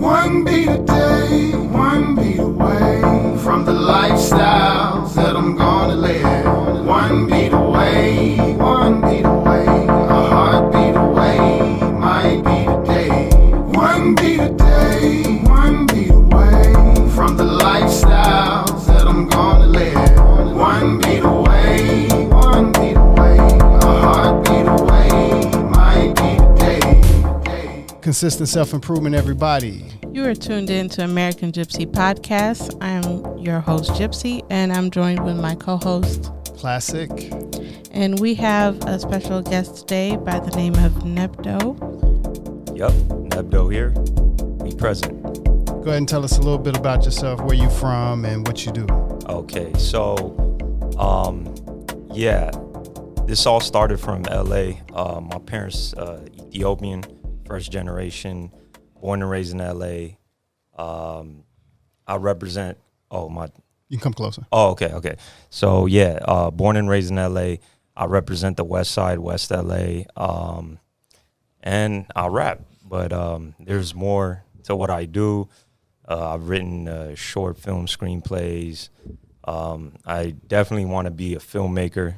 One beat a day, one beat away from the lifestyles that I'm gonna live. One beat away, a heartbeat away, might be today. One beat a day, one beat away from the lifestyles that I'm gonna live. One beat away, a heartbeat away, might be today. Consistent self-improvement, everybody. You are tuned in to American gypC Podcast. I'm your host, gypC, and I'm joined with my co-host, Classic. And we have a special guest today by the name of Neb Doe. Yep, Neb Doe here. Be present. Go ahead and tell us a little bit about yourself, where you from, and what you do. Okay, so, this all started from LA. My parents, Ethiopian, first generation, born and raised in LA. I represent, You can come closer. Oh, okay. So, born and raised in LA. I represent the West Side, West LA, and I rap. But there's more to what I do. I've written short film screenplays. I definitely want to be a filmmaker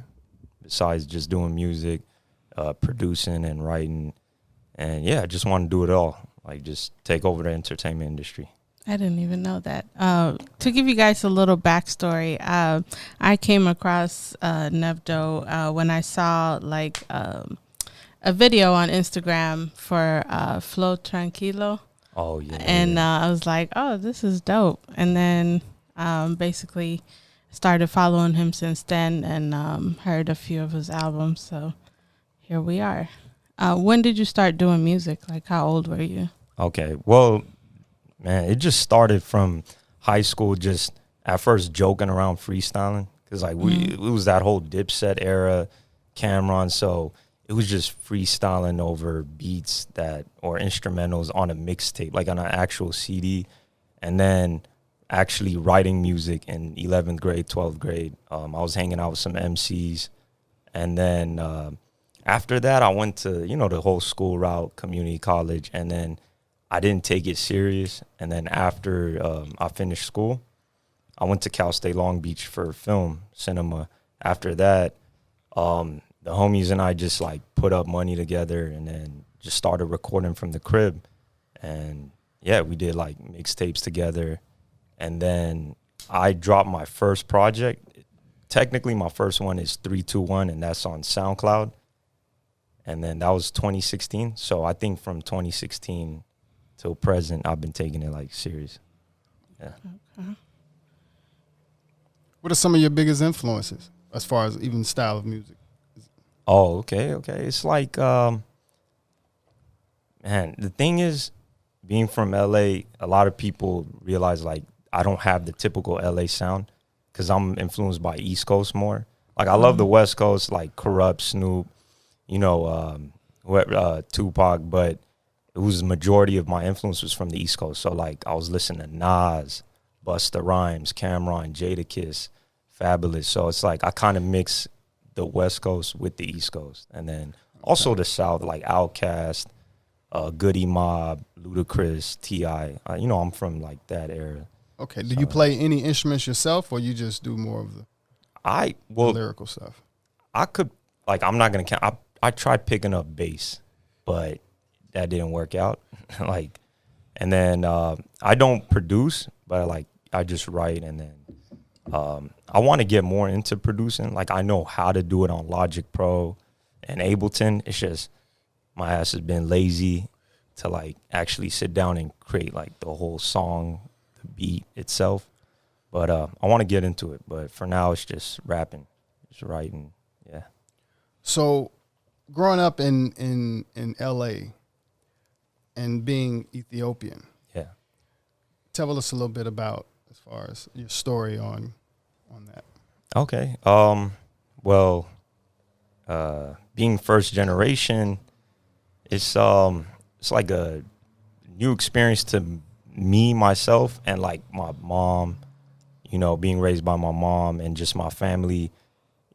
besides just doing music, producing and writing. And, I just want to do it all, like just take over the entertainment industry. I didn't even know that. To give you guys a little backstory, I came across Neb Doe when I saw a video on Instagram for Flow Tranquilo. Oh, yeah. And I was like, oh, this is dope. And then basically started following him since then and heard a few of his albums. So here we are. When did you start doing music? Like, how old were you? Okay, well, man, it just started from high school, just at first joking around freestyling. Because, it was that whole Dipset era, Cameron, so it was just freestyling over beats or instrumentals on a mixtape, like on an actual CD, and then actually writing music in 11th grade, 12th grade. I was hanging out with some MCs, and then after that, I went to, the whole school route, community college, and then I didn't take it serious. And then after I finished school, I went to Cal State Long Beach for film, cinema. After that, the homies and I just put up money together and then just started recording from the crib. And we did mixtapes together. And then I dropped my first project. Technically, my first one is 321, and that's on SoundCloud. And then that was 2016. So I think from 2016 till present, I've been taking it serious. Yeah. Okay. What are some of your biggest influences as far as even style of music? Oh, okay. It's the thing is, being from LA, a lot of people realize I don't have the typical LA sound because I'm influenced by East Coast more. I love the West Coast, Corrupt, Snoop, Tupac, but it was the majority of my influence was from the East Coast. So I was listening to Nas, Busta Rhymes, Cameron, Jadakiss, Fabulous. So it's I kind of mix the West Coast with the East Coast, and then also the South, Outkast, Goody Mob, Ludacris, T.I. I'm from that era. Okay. Do you play any instruments yourself, or you just do more of the lyrical stuff? I could I'm not gonna count. I tried picking up bass, but that didn't work out. And then I don't produce, but I just write, and then I want to get more into producing. I know how to do it on Logic Pro and Ableton. It's just my ass has been lazy to actually sit down and create the whole song, the beat itself. But I want to get into it. But for now, it's just rapping, just writing. Yeah. So, growing up in LA and being Ethiopian, tell us a little bit about as far as your story on that. Okay. Being first generation, it's like a new experience to me, myself, and my mom. Being raised by my mom and just my family.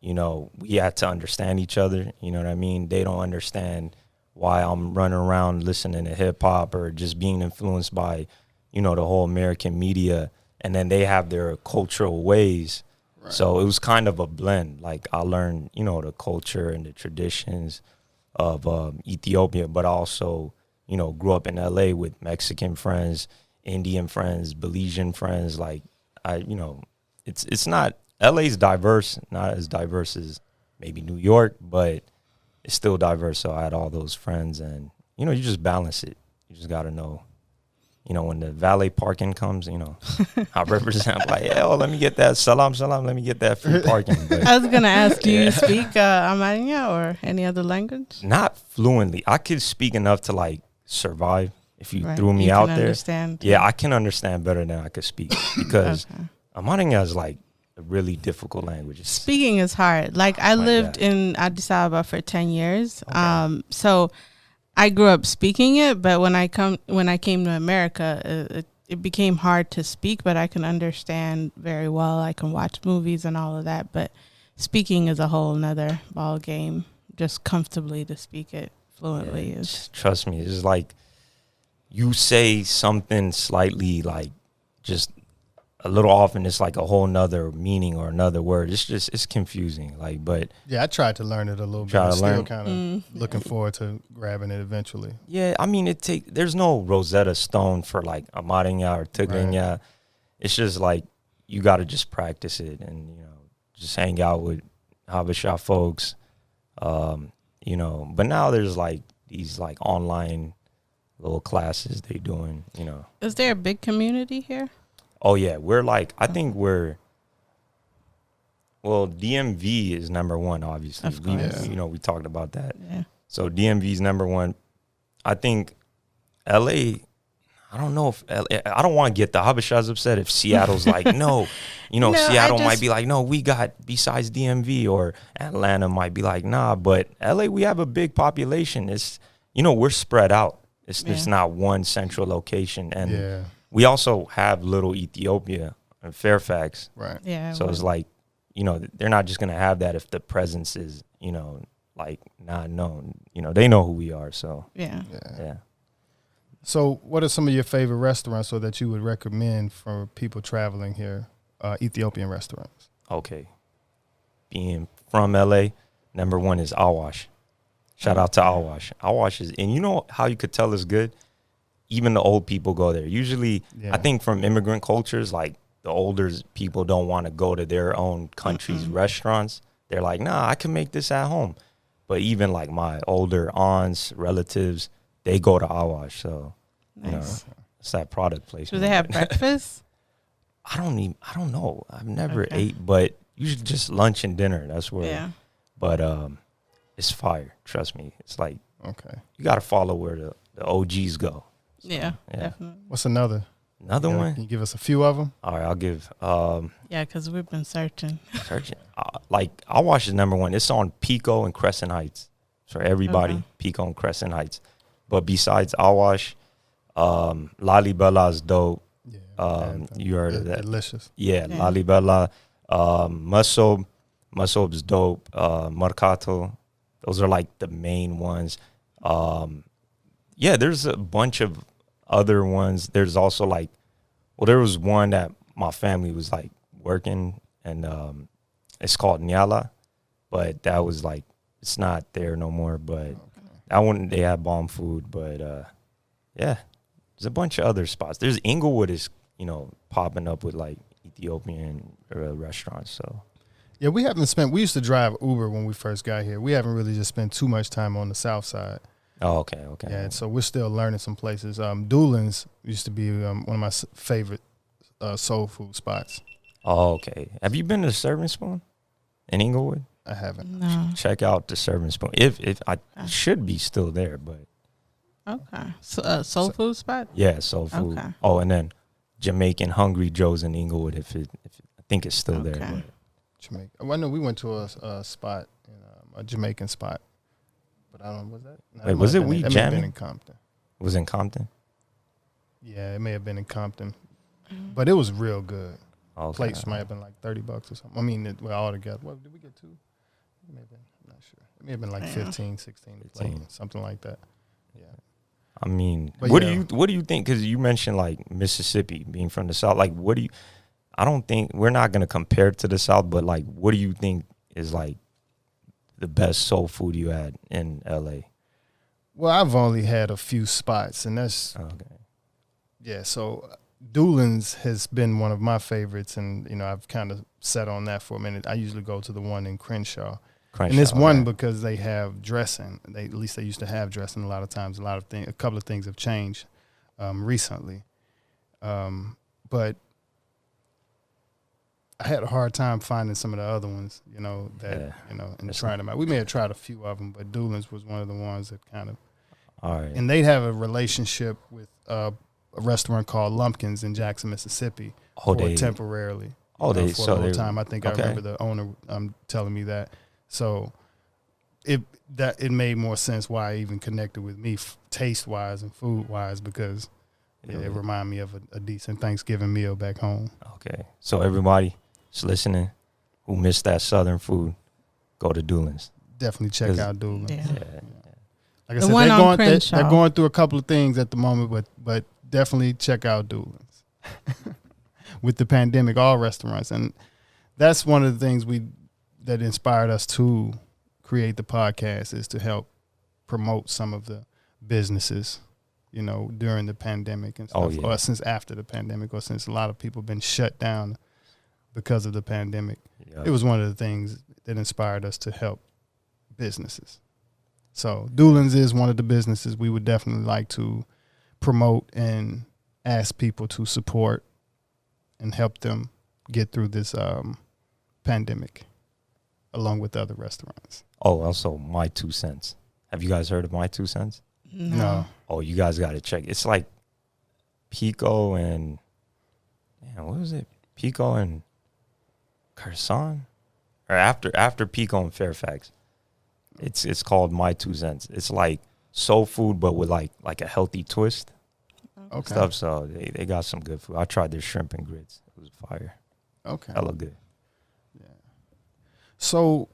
We had to understand each other. You know what I mean? They don't understand why I'm running around listening to hip hop or just being influenced by, you know, the whole American media. And then they have their cultural ways. Right. So it was kind of a blend. Like I learned, you know, the culture and the traditions of Ethiopia, but also, you know, grew up in LA with Mexican friends, Indian friends, Belizean friends. Like you know, it's not, LA's diverse, not as diverse as maybe New York, but it's still diverse. So I had all those friends, and, you know, you just balance it. You just got to know, you know, when the valet parking comes, you know, I represent like, yeah, let me get that salam, let me get that free parking. But I was going to ask, do you speak Amharic or any other language? Not fluently. I could speak enough to like survive if you threw me you out can there. Understand. Yeah, I can understand better than I could speak because Amharic is like a really difficult language. Speaking is hard. Like I lived in Addis Ababa for 10 years. Okay. So I grew up speaking it, but when I came to America, it became hard to speak, but I can understand very well. I can watch movies and all of that, but speaking is a whole nother ball game. Just comfortably to speak it fluently is. Trust me, it's like you say something slightly like just a little off, and it's like a whole nother meaning or another word. It's confusing. Like, but yeah, I tried to learn it a little bit. I'm still kind of looking forward to grabbing it eventually. Yeah, I mean, there's no Rosetta Stone for like Amharic or Tigrinya. Right. It's just like you got to just practice it, and, you know, just hang out with Habesha folks, you know. But now there's like these like online little classes they doing, you know. Is there a big community here? Oh, yeah. We're like, I think well, DMV is number one, obviously. Of course. You know, we talked about that. Yeah. So DMV is number one. I think LA, I don't know if LA, I don't want to get the Habeshas upset if Seattle's like, no. You know, Seattle might be like, no, we got besides DMV, or Atlanta might be like, nah. But LA, we have a big population. It's, you know, we're spread out. It's not one central location. And we also have little Ethiopia and Fairfax. Right. Yeah. So it's like, you know, they're not just going to have that if the presence is, you know, like not known. You know, they know who we are. So, yeah. So what are some of your favorite restaurants, or that you would recommend for people traveling here, Ethiopian restaurants? Okay. Being from LA, number one is Awash. Shout out to Awash. Awash is, and you know how you could tell it's good? Even the old people go there. Usually, I think from immigrant cultures, like the older people don't want to go to their own country's restaurants. They're like, nah, I can make this at home. But even like my older aunts, relatives, they go to Awash. So, you know, it's that product placement. Do they have breakfast? I don't know. I've never ate, but usually just lunch and dinner. That's where. Yeah. But it's fire. Trust me. It's like, you got to follow where the OGs go. So, yeah, definitely. What's another one? Can you give us a few of them? All right, I'll give. Yeah, because we've been searching. Like, Awash is number one. It's on Pico and Crescent Heights. For everybody, Pico and Crescent Heights. But besides Awash, Lalibela is dope. Yeah, you heard of that? Delicious. Yeah, Lalibela. Masob's dope. Mercato. Those are like the main ones. Yeah, there's a bunch of other ones. There's also like, there was one that my family was like working, and it's called Nyala, but that was like, it's not there no more. But that one, they had bomb food. But yeah, there's a bunch of other spots. There's Inglewood is, you know, popping up with like Ethiopian restaurants. So yeah, we used to drive Uber when we first got here. We haven't really just spent too much time on the south side. Oh, okay. Yeah, so we're still learning some places. Doolin's used to be one of my favorite soul food spots. Oh, okay. Have you been to the Serving Spoon in Inglewood? I haven't. No. Check out the Serving Spoon. If I should be still there, but so, soul food spot. Yeah, soul food. Okay. Oh, and then Jamaican Hungry Joe's in Inglewood. If I think it's still there. But. Jamaica. I know we went to a spot, a Jamaican spot. But I don't. Was that? No, wait, was it We Jamming? It may have been in Compton. Was it in Compton? Yeah, it may have been in Compton, but it was real good. Okay. Plates might have been like $30 or something. I mean, all together. What did we get? Maybe, I'm not sure. It may have been like 15, 16, 15. Something like that. Yeah. I mean, But what do you think? Because you mentioned like Mississippi being from the South. Like, I don't think we're not gonna compare it to the South, but like, what do you think is like the best soul food you had in LA? Well, I've only had a few spots, and that's Okay. Yeah. So Doolin's has been one of my favorites, and I've kind of sat on that for a minute. I usually go to the one in Crenshaw. And it's one because they have dressing. At least they used to have dressing a lot of times. A couple of things have changed recently. But I had a hard time finding some of the other ones, and trying them out. We may have tried a few of them, but Doolin's was one of the ones that kind of. All right. And they have a relationship with a restaurant called Lumpkins in Jackson, Mississippi, temporarily. For a little time. I think I remember the owner telling me that. So it made more sense why I even connected with me taste wise and food wise, because it reminded me of a decent Thanksgiving meal back home. Okay, so everybody that's listening who missed that Southern food, go to Doolin's. Definitely check out Doolin's. Yeah. Like I said, they're going through a couple of things at the moment, but definitely check out Doolin's. With the pandemic, all restaurants, and that's one of the things that inspired us to create the podcast, is to help promote some of the businesses, during the pandemic and stuff, or since after the pandemic, or since a lot of people have been shut down because of the pandemic. Yep. It was one of the things that inspired us to help businesses. So Doolin's is one of the businesses we would definitely like to promote and ask people to support and help them get through this pandemic, along with other restaurants. Oh, also My 2 Cents. Have you guys heard of My 2 Cents? No. Oh, you guys got to check. It's like Pico and, what was it? Pico and Carson? Or after Pico and Fairfax. It's called My 2 Cents. It's like soul food, but with like a healthy twist. Okay. Stuff. So they got some good food. I tried their shrimp and grits. It was fire. Okay. Hella good. Yeah. So,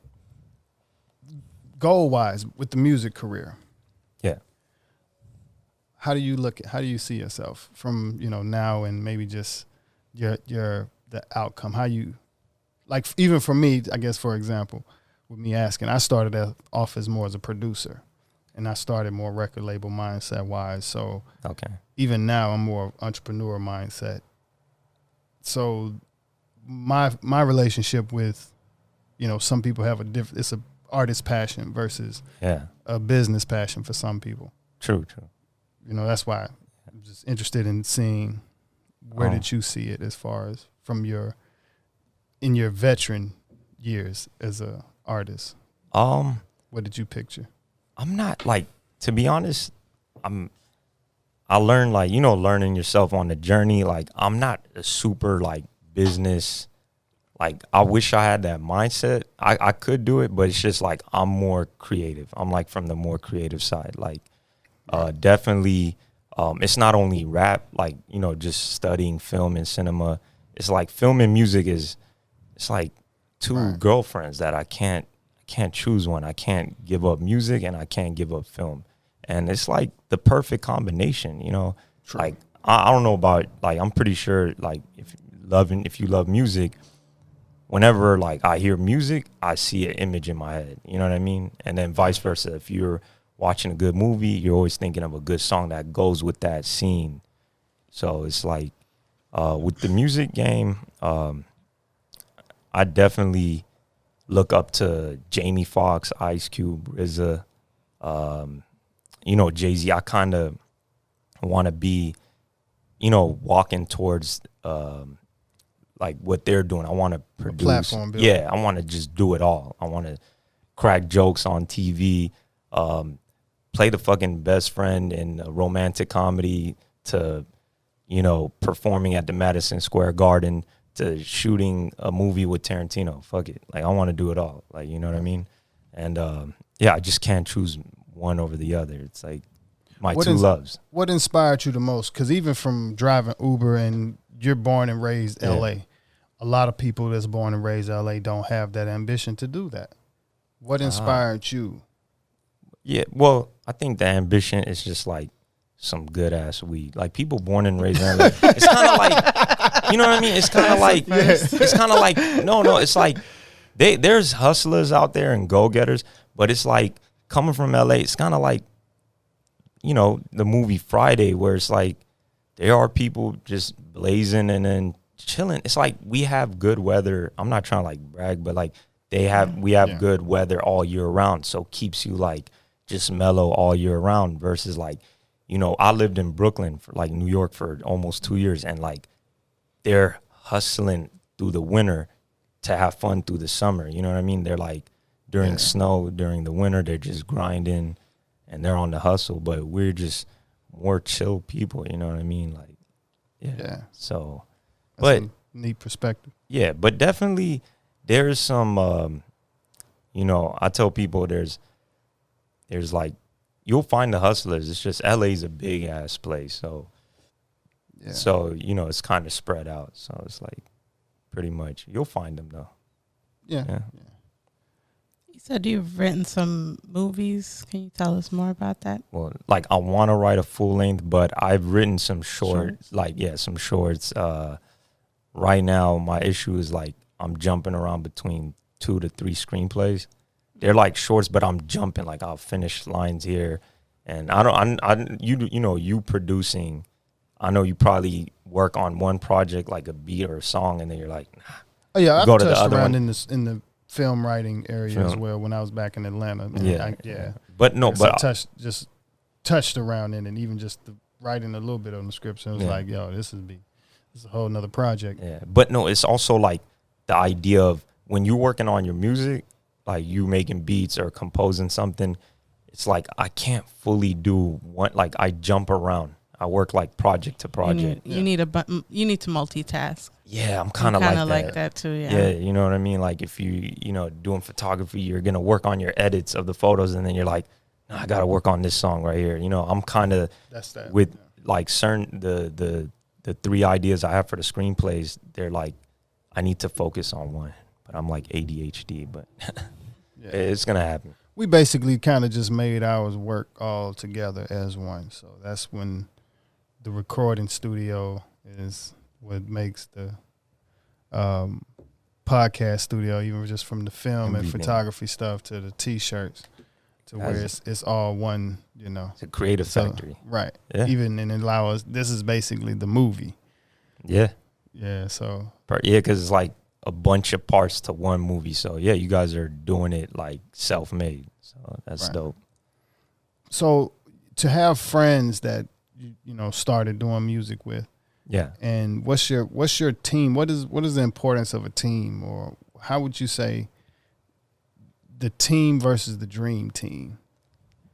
goal-wise, with the music career. Yeah. How do you see yourself from, now and maybe just the outcome? How you, like, even for me, I guess, for example, with me asking, I started off as more as a producer, and I started more record label mindset wise. So even now I'm more entrepreneur mindset. So my relationship with, some people have it's a artist passion versus a business passion for some people. True. That's why I'm just interested in seeing where did you see it as far as in your veteran years as a artist. What did you picture? I'm not to be honest, I learned learning yourself on the journey. Like, I'm not a super business. Like, I wish I had that mindset. I could do it, but it's just I'm more creative. I'm from the more creative side. Definitely, it's not only rap, just studying film and cinema. It's film and music it's two girlfriends that I can't choose one. I can't give up music and I can't give up film. And it's the perfect combination, True. I don't know about I'm pretty sure if you love music, whenever I hear music, I see an image in my head. You know what I mean? And then vice versa. If you're watching a good movie, you're always thinking of a good song that goes with that scene. So it's with the music game, I definitely look up to Jamie Foxx, Ice Cube, RZA, Jay-Z. I kind of want to be, walking towards what they're doing. I want to produce. Platform building. Yeah, I want to just do it all. I want to crack jokes on TV, play the fucking best friend in a romantic comedy, to, performing at the Madison Square Garden, to shooting a movie with Tarantino. Fuck it. I want to do it all. You know what I mean? And I just can't choose one over the other. It's my two loves. What inspired you the most? Because even from driving Uber, and you're born and raised LA, a lot of people that's born and raised LA don't have that ambition to do that. What inspired you? Yeah, well, I think the ambition is just like some good ass weed. Like people born and raised in LA. It's kind of like, you know what I mean? It's kind of like, it's kind of like, no, it's like there's hustlers out there and go getters, but it's like coming from LA. It's kind of like, you know, the movie Friday, where it's like there are people just blazing and then chilling. It's like we have good weather. I'm not trying to like brag, but like we have good weather all year round, so keeps you like just mellow all year round. Versus like, you know, I lived in Brooklyn for like New York for almost 2 years, and like they're hustling through the winter to have fun through the summer. You know what I mean? They're like during snow, during the winter, they're just grinding and they're on the hustle, but we're just more chill people. You know what I mean? Like, yeah. So, That's but a neat perspective. yeah, but definitely there's some, you know, I tell people there's like, you'll find the hustlers. It's just LA's a big ass place. So, you know, it's kind of spread out. So it's like pretty much you'll find them though. Yeah. You said you've written some movies. Can you tell us more about that? Well, like I want to write a full length, but I've written some shorts. Some shorts. Right now, my issue is like I'm jumping around between 2 to 3 screenplays. They're like shorts, but I'm jumping. Like I'll finish lines here, and you producing. I know you probably work on one project like a beat or a song, and then you're like, nah. Oh yeah, I've go to the touched other around one. in the film writing area as well when I was back in Atlanta. And But touched around in, and even just writing a little bit on the scripts. And it was like, yo, this is a whole nother project. Yeah, but no, it's also like the idea of when you're working on your music, like you making beats or composing something, it's like I can't fully do one. Like I jump around. I work like project to project. You need to multitask. Yeah, I'm kind of like that too. Yeah, you know what I mean. Like if you know doing photography, you're gonna work on your edits of the photos, and then you're like, no, I gotta work on this song right here. You know, I'm kind of with like certain the 3 ideas I have for the screenplays. They're like, I need to focus on one, but I'm like ADHD, but it's gonna happen. We basically kind of just made ours work all together as one. So that's when the recording studio is what makes the podcast studio, even just from the film and photography stuff to the T-shirts, to where it's all one, you know. It's a creative factory. Right. Yeah. Even and allow us, this is basically the movie. Yeah. Yeah, so. Yeah, because it's like a bunch of parts to one movie. So, yeah, you guys are doing it like self-made. So that's dope. So to have friends that, you know, started doing music with. Yeah. And what's your team? What is the importance of a team, or how would you say the team versus the dream team?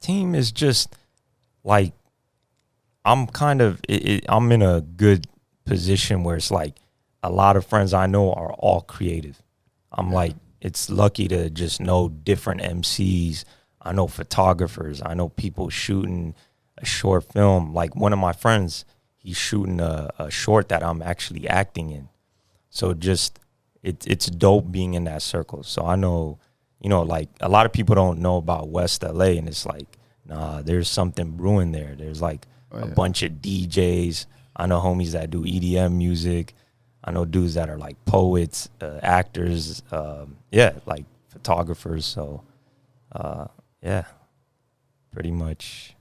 Team is just like I'm I'm in a good position where it's like a lot of friends I know are all creative. I'm like, it's lucky to just know different MCs. I know photographers. I know people shooting a short film. Like one of my friends, he's shooting a short that I'm actually acting in. So just it's dope being in that circle. So I know, you know, like a lot of people don't know about West LA, and it's like, nah, there's something brewing there. There's like a bunch of DJs. I know homies that do EDM music. I know dudes that are like poets, actors, like photographers. So, pretty much.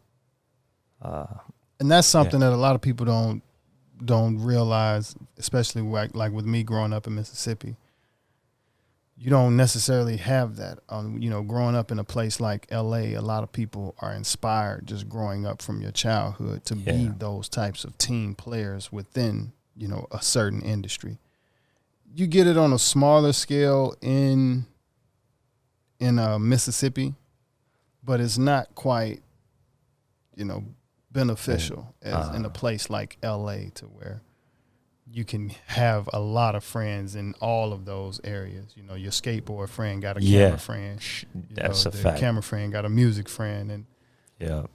And that's something that a lot of people don't realize, especially like with me growing up in Mississippi. You don't necessarily have that. You know, growing up in a place like LA, a lot of people are inspired just growing up from your childhood to be those types of team players within, you know, a certain industry. You get it on a smaller scale in Mississippi, but it's not quite, you know, beneficial as in a place like LA, to where you can have a lot of friends in all of those areas. You know, your skateboard friend got a camera friend. That's a The fact. camera friend got a music friend, and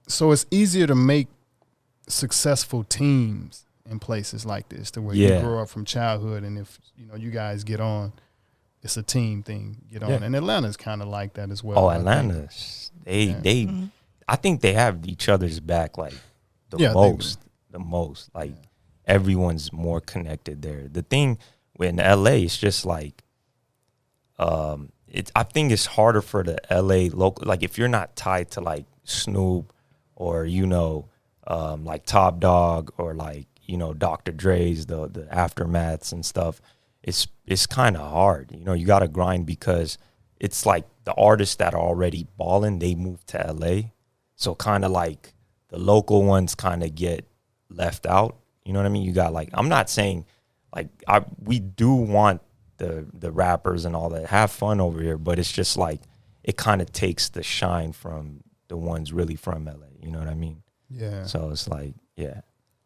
so it's easier to make successful teams in places like this, to where you grow up from childhood, and if you know you guys get on, it's a team thing. Get on, Yeah. and Atlanta's kind of like that as well. Oh, I think. Atlanta, they, I think they have each other's back like the Yeah, most. Like everyone's more connected there. The thing in LA, it's just like, I think it's harder for the LA local. Like if you're not tied to like Snoop or like Top Dog or like Dr. Dre's the Aftermaths and stuff. It's kind of hard. You got to grind because it's like the artists that are already balling, they move to LA. So kind of like the local ones kind of get left out. You know what I mean? You got like, I'm not saying like we do want the rappers and all that have fun over here, but it's just like it kind of takes the shine from the ones really from LA. You know what I mean? Yeah. So it's like, yeah,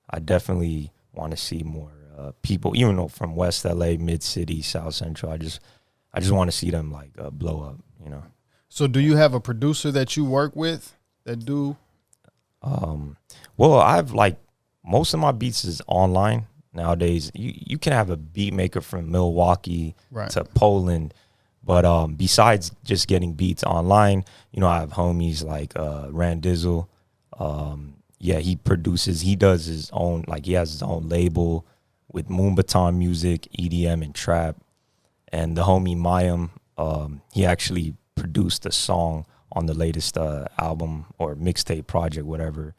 I definitely want to see more people, even though from West LA, Mid City, South Central. I just want to see them like blow up. So do you have a producer that you work with that do? Well, I've like most of my beats is online nowadays. You can have a beat maker from Milwaukee to Poland, but besides just getting beats online, I have homies like Randizzle. Yeah, he produces. He does his own, like he has his own label with Moonbaton Music, EDM, and trap. And the homie Mayim, he actually produced a song on the latest album or mixtape project, whatever.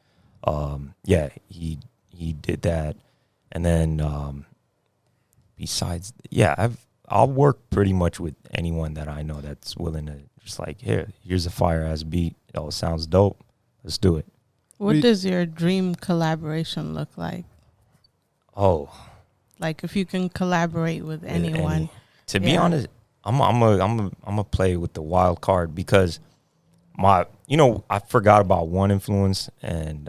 Yeah, he did that. And then besides, yeah, I'll work pretty much with anyone that I know that's willing to just like, here's a fire ass beat. Oh, it sounds dope. Let's do it. What does your dream collaboration look like? Oh, like if you can collaborate with anyone. To be honest, I'm a play with the wild card because I forgot about one influence, and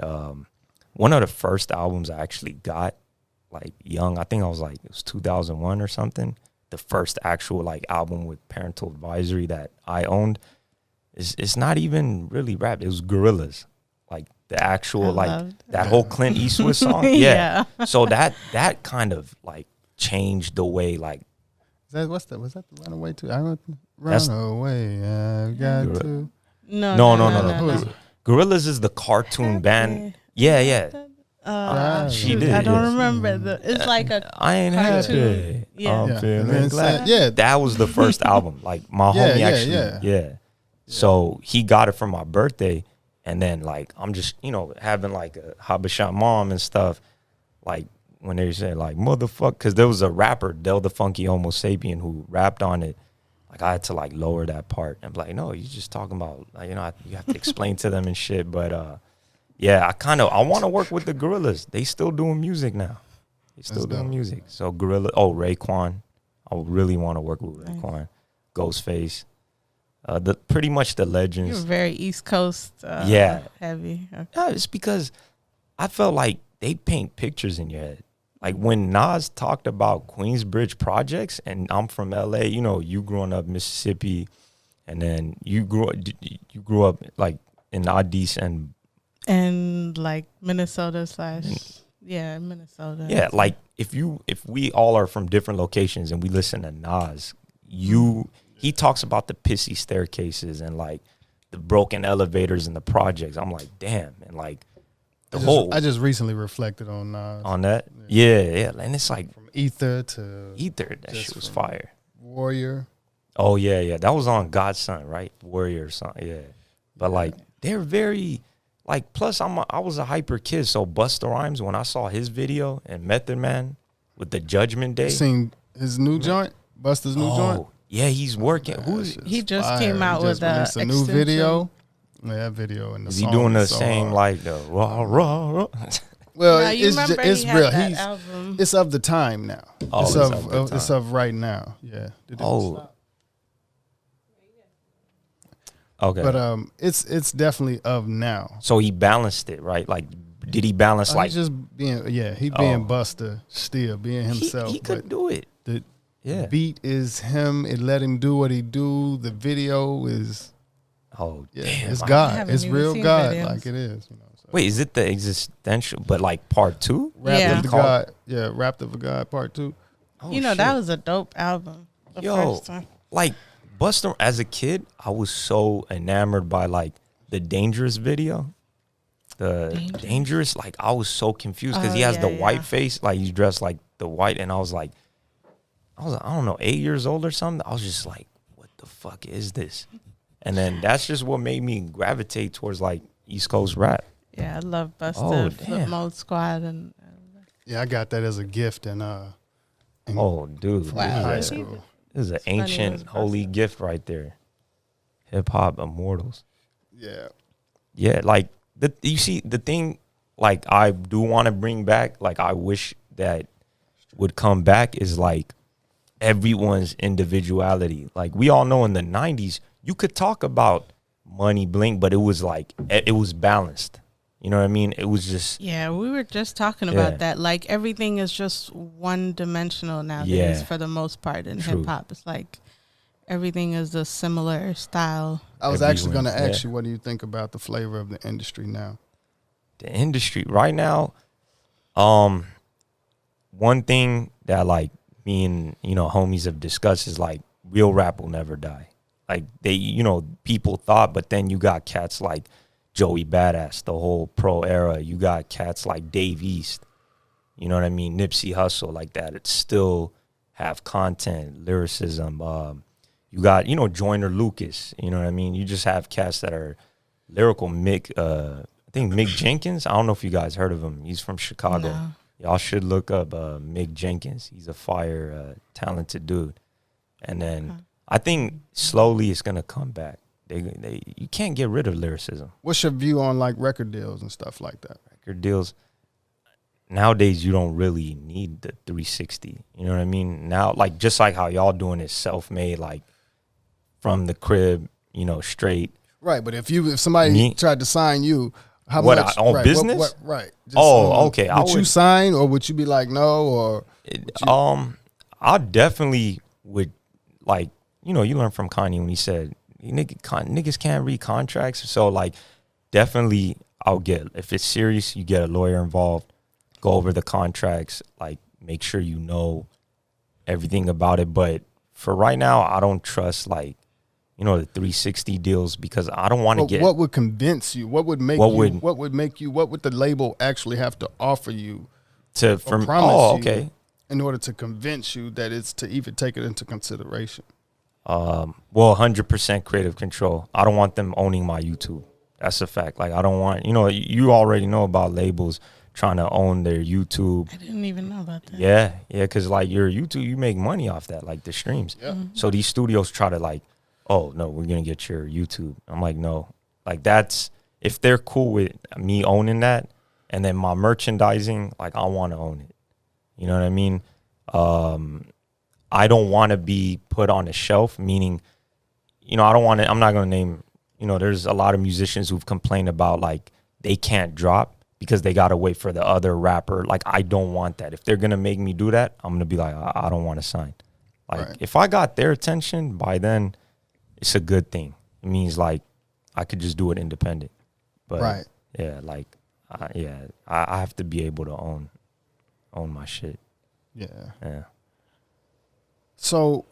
one of the first albums I actually got like young, I think I was like, it was 2001 or something. The first actual like album with parental advisory that I owned it's not even really rap. It was Gorillaz. Like the actual that whole Clint Eastwood song. Yeah. So that kind of like changed the way like. Was that the Runaway too? Runaway, I've got to. No. Gorillaz is the cartoon band. Yeah. She did. I don't remember it's like a. I ain't happy. Yeah. I'm feeling glad. Yeah, that was the first album. Like my homie actually. Yeah. So he got it for my birthday. And then, like, I'm just, having, like, a Habesha mom and stuff, like, when they say, like, motherfucker, because there was a rapper, Del the Funky Homo Sapien, who rapped on it. Like, I had to, like, lower that part. And be like, no, you're just talking about, like, you have to explain to them and shit. But, yeah, I want to work with the Gorillaz. They still doing music now. Music. So, Raekwon. I really want to work with Raekwon. Ghostface. Pretty much the legends. You're very East Coast heavy. Okay. Yeah, it's because I felt like they paint pictures in your head. Like when Nas talked about Queensbridge projects, and I'm from LA, you growing up Mississippi, and then you grew up like in Addis and like Minnesota Minnesota. Yeah, like if we all are from different locations and we listen to Nas, he talks about the pissy staircases and like the broken elevators in the projects. I'm like, damn, and like I just recently reflected on Nas. On that, yeah, and it's like from Ether to that shit was fire. Warrior. Oh yeah, that was on Godson, right? Warrior song, yeah. But like they're very like. Plus, I was a hyper kid, so Busta Rhymes when I saw his video and Method Man with the Judgment Day. You seen his new joint, Busta's new joint. Yeah, he's working. He just came out with a new video. Yeah, that video and the is song he doing the so same hard. like rah? Well, it's real. Album. It's of the time now. Oh, it's of right now. Yeah. Okay. But it's definitely of now. So he balanced it, right? Like, did he balance like? He's just being being Busta still being himself. He could do it. The beat is him. It let him do what he do. The video is. Oh, damn. It's God. It's real God. Videos. Like it is. So. Wait, is it the existential, but like part 2? Wrapped of God. Yeah, Wrapped of God part 2. Oh, that was a dope album. The first time. like Busta, as a kid, I was so enamored by like the Dangerous video. The Dangerous, like I was so confused because he has the white face, like he's dressed like the white, and I was like, I don't know, 8 years old or something. I was just like, what the fuck is this? And then that's just what made me gravitate towards like East Coast rap. Yeah, I love Busta, Flip Mode Squad, and yeah, I got that as a gift in dude, high school. This is an ancient holy gift right there. Hip hop immortals. Yeah, like you see the thing, like I do want to bring back, like I wish that would come back, is like everyone's individuality. Like we all know in the 90s, you could talk about money, bling, but it was like, it was balanced. You know what I mean? It was just... Yeah, we were just talking about that. Like everything is just one-dimensional nowadays for the most part in hip-hop. It's like everything is a similar style. I was actually going to ask you, what do you think about the flavor of the industry now? The industry right now, one thing that like me and, you know, homies have discussed is like real rap will never die. Like they, you know, people thought, but then you got cats like Joey Badass, the whole pro era. You got cats like Dave East, you know what I mean? Nipsey Hussle, like that. It still have content, lyricism. You got, you know, Joyner Lucas, you know what I mean? You just have cats that are lyrical. I think Mick Jenkins. I don't know if you guys heard of him. He's from Chicago. No. Y'all should look up Mick Jenkins. He's a fire, talented dude. And then I think slowly it's gonna come back. You can't get rid of lyricism. What's your view on like record deals and stuff like that? Record deals nowadays, you don't really need the 360. You know what I mean? Now, like just like how y'all doing is self-made, like from the crib, you know, straight. Right, but if somebody tried to sign you, how much on business? Right. Just okay. Would you sign, or would you be like no, or? I definitely would, like, you know, you learn from Kanye when he said niggas can't read contracts. So like, definitely I'll get, if it's serious, you get a lawyer involved, go over the contracts, like make sure you know everything about it. But for right now, I don't trust like, you know, the 360 deals, because I don't want to get. What would convince you? What would make you? What would make you? What would the label actually have to offer you okay, in order to convince you that it's to even take it into consideration? Well, 100% creative control. I don't want them owning my YouTube. That's a fact. Like I don't want, you know, you already know about labels trying to own their YouTube. I didn't even know about that. Yeah, because like your YouTube, you make money off that, like the streams. Yeah. Mm-hmm. So these studios try to like, oh no, we're gonna get your YouTube. I'm like, no, like that's, if they're cool with me owning that, and then my merchandising, like I want to own it. You know what I mean? I don't want to be put on a shelf, meaning, you know, I'm not gonna name, you know, there's a lot of musicians who've complained about like they can't drop because they gotta wait for the other rapper. Like I don't want that. If they're gonna make me do that, I'm gonna be like, I don't want to sign. Like if I got their attention by then, it's a good thing. It means like I could just do it independent. But yeah, like I have to be able to own my shit. Yeah. So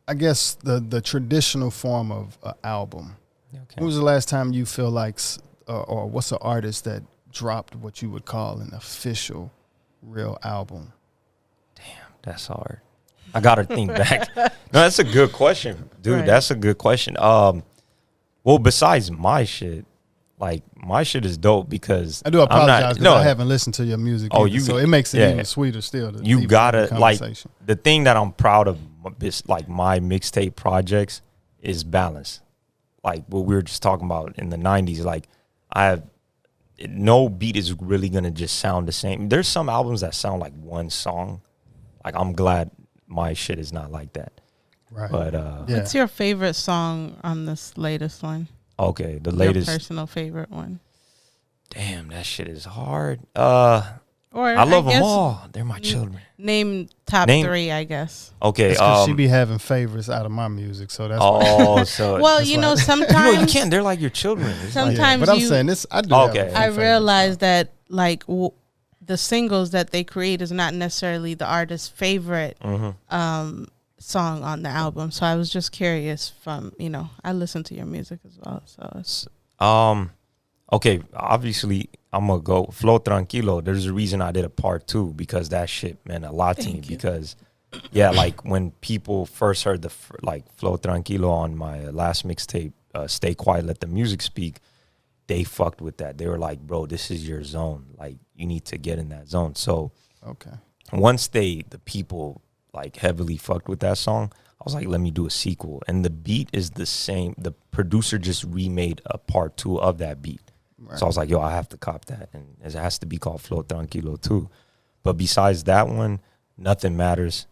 I guess the traditional form of an album. Okay. When was the last time you feel like, or what's an artist that dropped what you would call an official real album? Damn, that's hard. I gotta think back. No, that's a good question, dude. Right. That's a good question. Well, besides my shit, like my shit is dope because I do apologize because I haven't listened to your music. So it makes it even sweeter still. You gotta like the thing that I'm proud of is like my mixtape projects is balance. Like what we were just talking about in the 90s, like no beat is really gonna just sound the same. There's some albums that sound like one song. Like I'm glad my shit is not like that. Right. But what's your favorite song on this latest one? Okay, the latest. Your personal favorite one. Damn, that shit is hard. I love them all. They're my children. Name top 3, I guess. Okay. She be having favorites out of my music, so that's so well, you know, sometimes you can't. They're like your children. Sometimes, but I'm saying this. I do. Okay. I realize that like the singles that they create is not necessarily the artist's favorite song on the album. So I was just curious from, I listen to your music as well. So it's Okay, obviously I'm gonna go Flow Tranquilo. There's a reason I did a part 2 because that shit meant a lot to me. Because yeah, like when people first heard the like Flow Tranquilo on my last mixtape, Stay Quiet, Let the Music Speak, they fucked with that. They were like, bro, this is your zone. Like you need to get in that zone. So Okay. once the people like heavily fucked with that song, I was like, let me do a sequel. And the beat is the same. The producer just remade a part 2 of that beat. Right. So I was like, yo, I have to cop that. And it has to be called Flow Tranquilo too. But besides that one, Nothing Matters.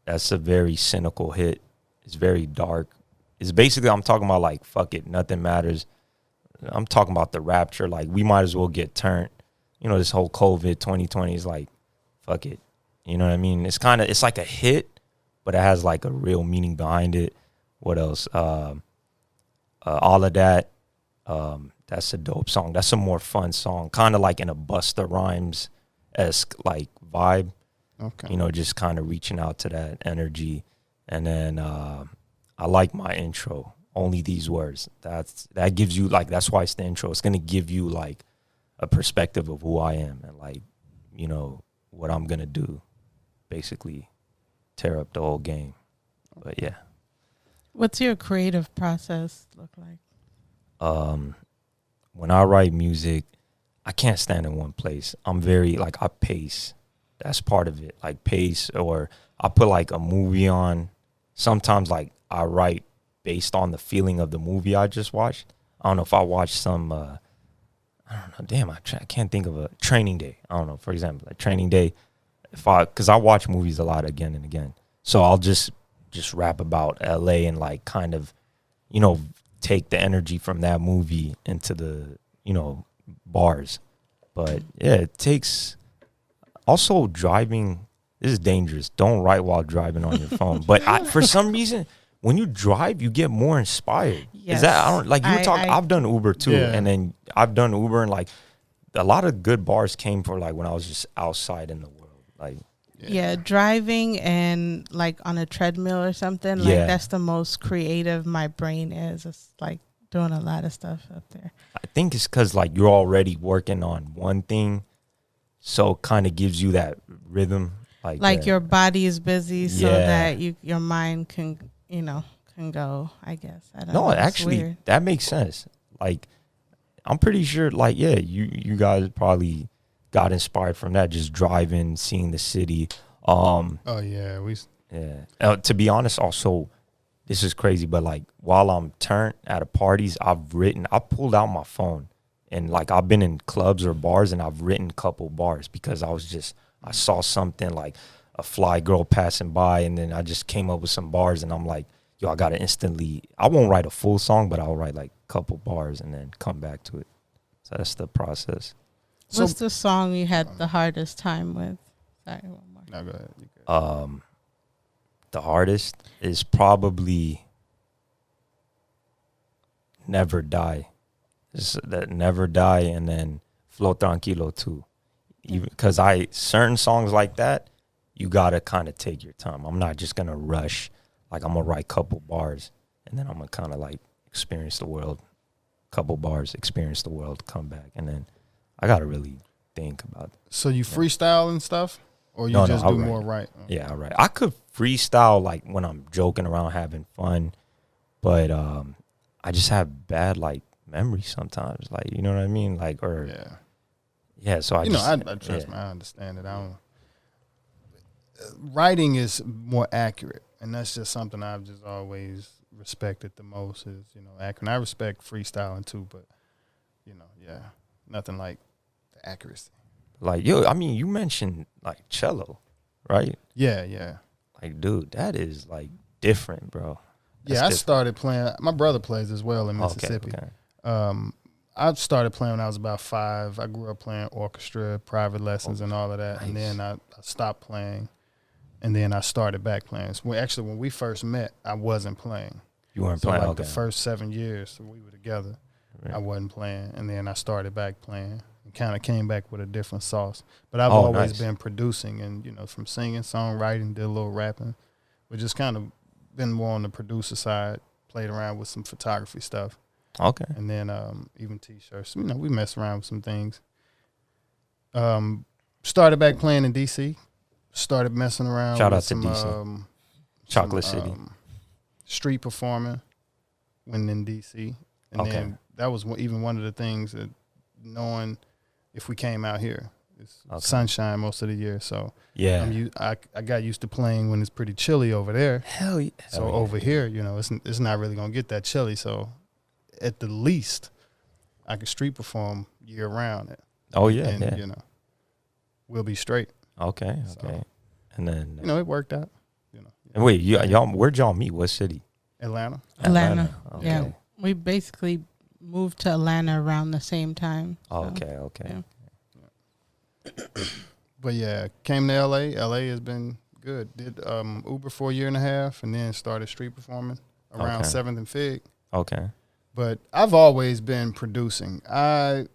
That's a very cynical hit. It's very dark. It's basically, I'm talking about like, fuck it, nothing matters. I'm talking about the rapture. Like, we might as well get turned. You know, this whole COVID 2020 is like, fuck it. You know what I mean? It's like a hit, but it has like a real meaning behind it. What else? All of That. That's a dope song. That's a more fun song. Kind of like in a Busta Rhymes-esque like vibe. Okay. You know, just kind of reaching out to that energy. And then I like my intro. Only These Words. That gives you like, that's why it's the intro. It's gonna give you like a perspective of who I am and like, you know, what I'm gonna do. Basically tear up the whole game. But yeah. What's your creative process look like? When I write music, I can't stand in one place. I'm very like, I pace. That's part of it. Like pace, or I put like a movie on. Sometimes like I write based on the feeling of the movie I just watched. I don't know if I watched some, I don't know, damn, I can't think of a Training Day. I don't know, for example, like Training Day, because I watch movies a lot again and again. So I'll just rap about LA and like kind of, you know, take the energy from that movie into the, you know, bars. But yeah, it takes, also driving, this is dangerous. Don't write while driving on your phone. But for some reason, when you drive, you get more inspired. Yes. Is that, I don't, like you were talking, I've done Uber too. Yeah. And then I've done Uber and like a lot of good bars came for like when I was just outside in the world. Like, yeah, driving and like on a treadmill or something, like that's the most creative my brain is. It's like doing a lot of stuff up there. I think it's because like you're already working on one thing, so it kind of gives you that rhythm. Like your body is busy so that your mind can, you know, can go, I guess. I don't know. Actually, that makes sense. Like, I'm pretty sure, like, you guys probably got inspired from that, just driving, seeing the city. To be honest, also, this is crazy, but like while I'm turned at parties, I pulled out my phone and like I've been in clubs or bars and I've written a couple bars because I saw something like a fly girl passing by and then I just came up with some bars and I'm like, yo, I got to I won't write a full song, but I'll write like a couple bars and then come back to it. So that's the process. What's the song you had the hardest time with? Sorry, one more. No, go ahead. The hardest is probably Never Die. That Never Die and then Flow Tranquilo too. Because certain songs like that, you gotta kind of take your time. I'm not just gonna rush. Like I'm gonna write a couple bars and then I'm gonna kind of like experience the world. Couple bars, experience the world, come back, and then I gotta really think about it. So you freestyle and stuff, or you just do more right? Okay. Yeah, right. I could freestyle like when I'm joking around, having fun, but I just have bad like memory sometimes. Like you know what I mean? Like So I trust me. I understand it. Writing is more accurate, and that's just something I've just always respected the most. Is accurate. I respect freestyling too, but nothing like the accuracy. Like I mean, you mentioned like cello, right? Yeah. Like, dude, that is like different, bro. That's I started playing. My brother plays as well in Mississippi. Okay. I started playing when I was about 5. I grew up playing orchestra, private lessons, and all of that. Nice. And then I stopped playing, and then I started back playing. So when we first met, I wasn't playing. You weren't playing? Like the first 7 years we were together, right. I wasn't playing. And then I started back playing and kind of came back with a different sauce. But I've always been producing and, from singing, songwriting, did a little rapping. but just kind of been more on the producer side. Played around with some photography stuff. Okay. And then even T-shirts. You know, we mess around with some things. Started back playing in D.C. Started messing around Shout with out to some, DC. Chocolate City. Street performing when in D.C. And Okay. then that was even one of the things that knowing if we came out here. It's sunshine most of the year. So Yeah. I got used to playing when it's pretty chilly over there. Hell yeah. So over here, you know, it's not really going to get that chilly. So at the least, I can street perform year round. Oh, yeah. And, yeah. you know, we'll be straight. Okay. So, Okay. And then, you know, it worked out. You know, and wait, y'all, where'd y'all meet? What city? Atlanta. Atlanta. Okay. Yeah. We basically moved to Atlanta around the same time. Oh, so, okay. Okay. yeah. But yeah, came to LA. LA has been good. Did Uber for a year and a half, and then started street performing around Okay. 7th and Fig. Okay. But I've always been producing. I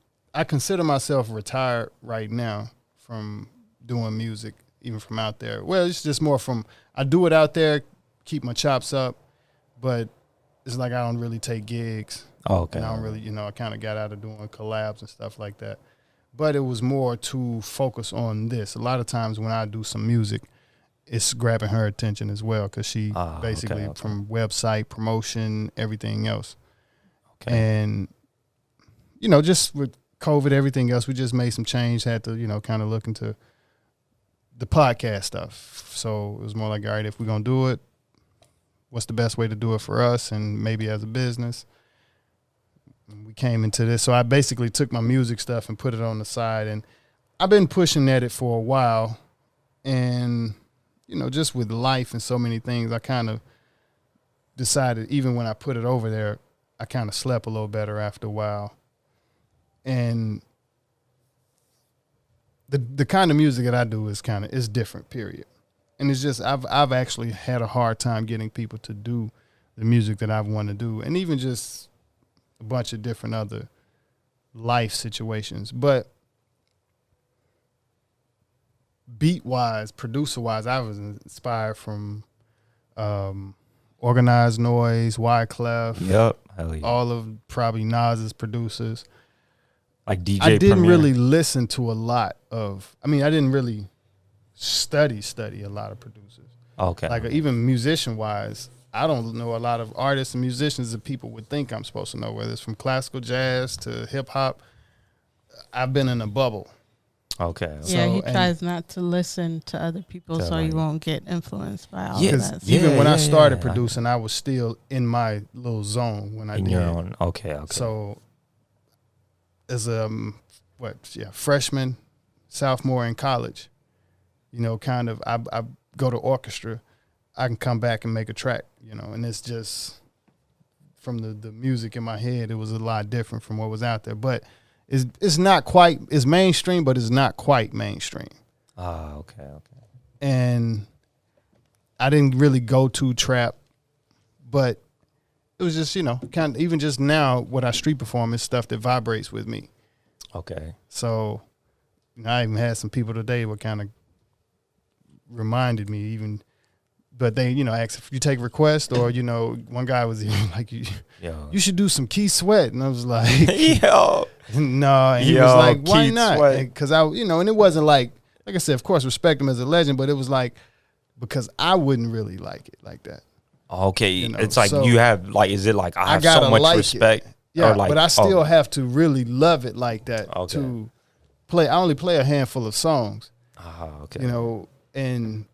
consider myself retired right now from doing music, even from out there. Well, it's just more from I do it out there, keep my chops up, but it's like I don't really take gigs. Oh, okay. And I don't really, you know, I kind of got out of doing collabs and stuff like that. But it was more to focus on this. A lot of times when I do some music, it's grabbing her attention as well because she basically okay. from website promotion, everything else. Okay. And, you know, just with COVID, everything else, we just made some change, had to, you know, kind of look into the podcast stuff. So it was more like, all right, if we're going to do it, what's the best way to do it for us and maybe as a business? And we came into this. So I basically took my music stuff and put it on the side. And I've been pushing at it for a while. And, you know, just with life and so many things, I kind of decided, even when I put it over there, I kind of slept a little better after a while. And the kind of music that I do is different, period. And it's just I've actually had a hard time getting people to do the music that I want to do, and even just a bunch of different other life situations. But beat wise, producer wise, I was inspired from Organized Noise, Wyclef, Yep. Hell yeah. all of probably Nas's producers. Like DJ I didn't Premier. really listen to a lot of. I mean, I didn't really study a lot of producers. Okay. Like even musician wise, I don't know a lot of artists and musicians that people would think I'm supposed to know, whether it's from classical jazz to hip hop. I've been in a bubble. Okay. Yeah, he So, and- tries not to listen to other people To so he like- won't get influenced by all Yeah, of 'Cause that. even when I started yeah. producing, I was still in my little zone when I In did. your own. Okay. Okay. So as a freshman, sophomore in college, you know, kind of I go to orchestra, I can come back and make a track, you know, and it's just from the music in my head, it was a lot different from what was out there. But it's not quite, it's mainstream, but it's not quite mainstream. Okay. Okay. And I didn't really go to trap, but it was just, you know, kind of even just now what I street perform is stuff that vibrates with me. Okay. So, you know, I even had some people today what kind of reminded me even, but they, you know, asked if you take requests or, you know, one guy was even like, you Yo. should do some Key Sweat. And I was like, Yo. no. And he Yo, was like, why Keith not? Sweat. Because I, you know, and it wasn't like I said, of course, respect him as a legend, but it was like, because I wouldn't really like it like that. Okay. You know, it's like so you have like, is it like I have gotta so much like it. respect? Yeah, Or like, but I still oh, have to really love it like that Okay. to play. I only play a handful of songs, okay. you know, and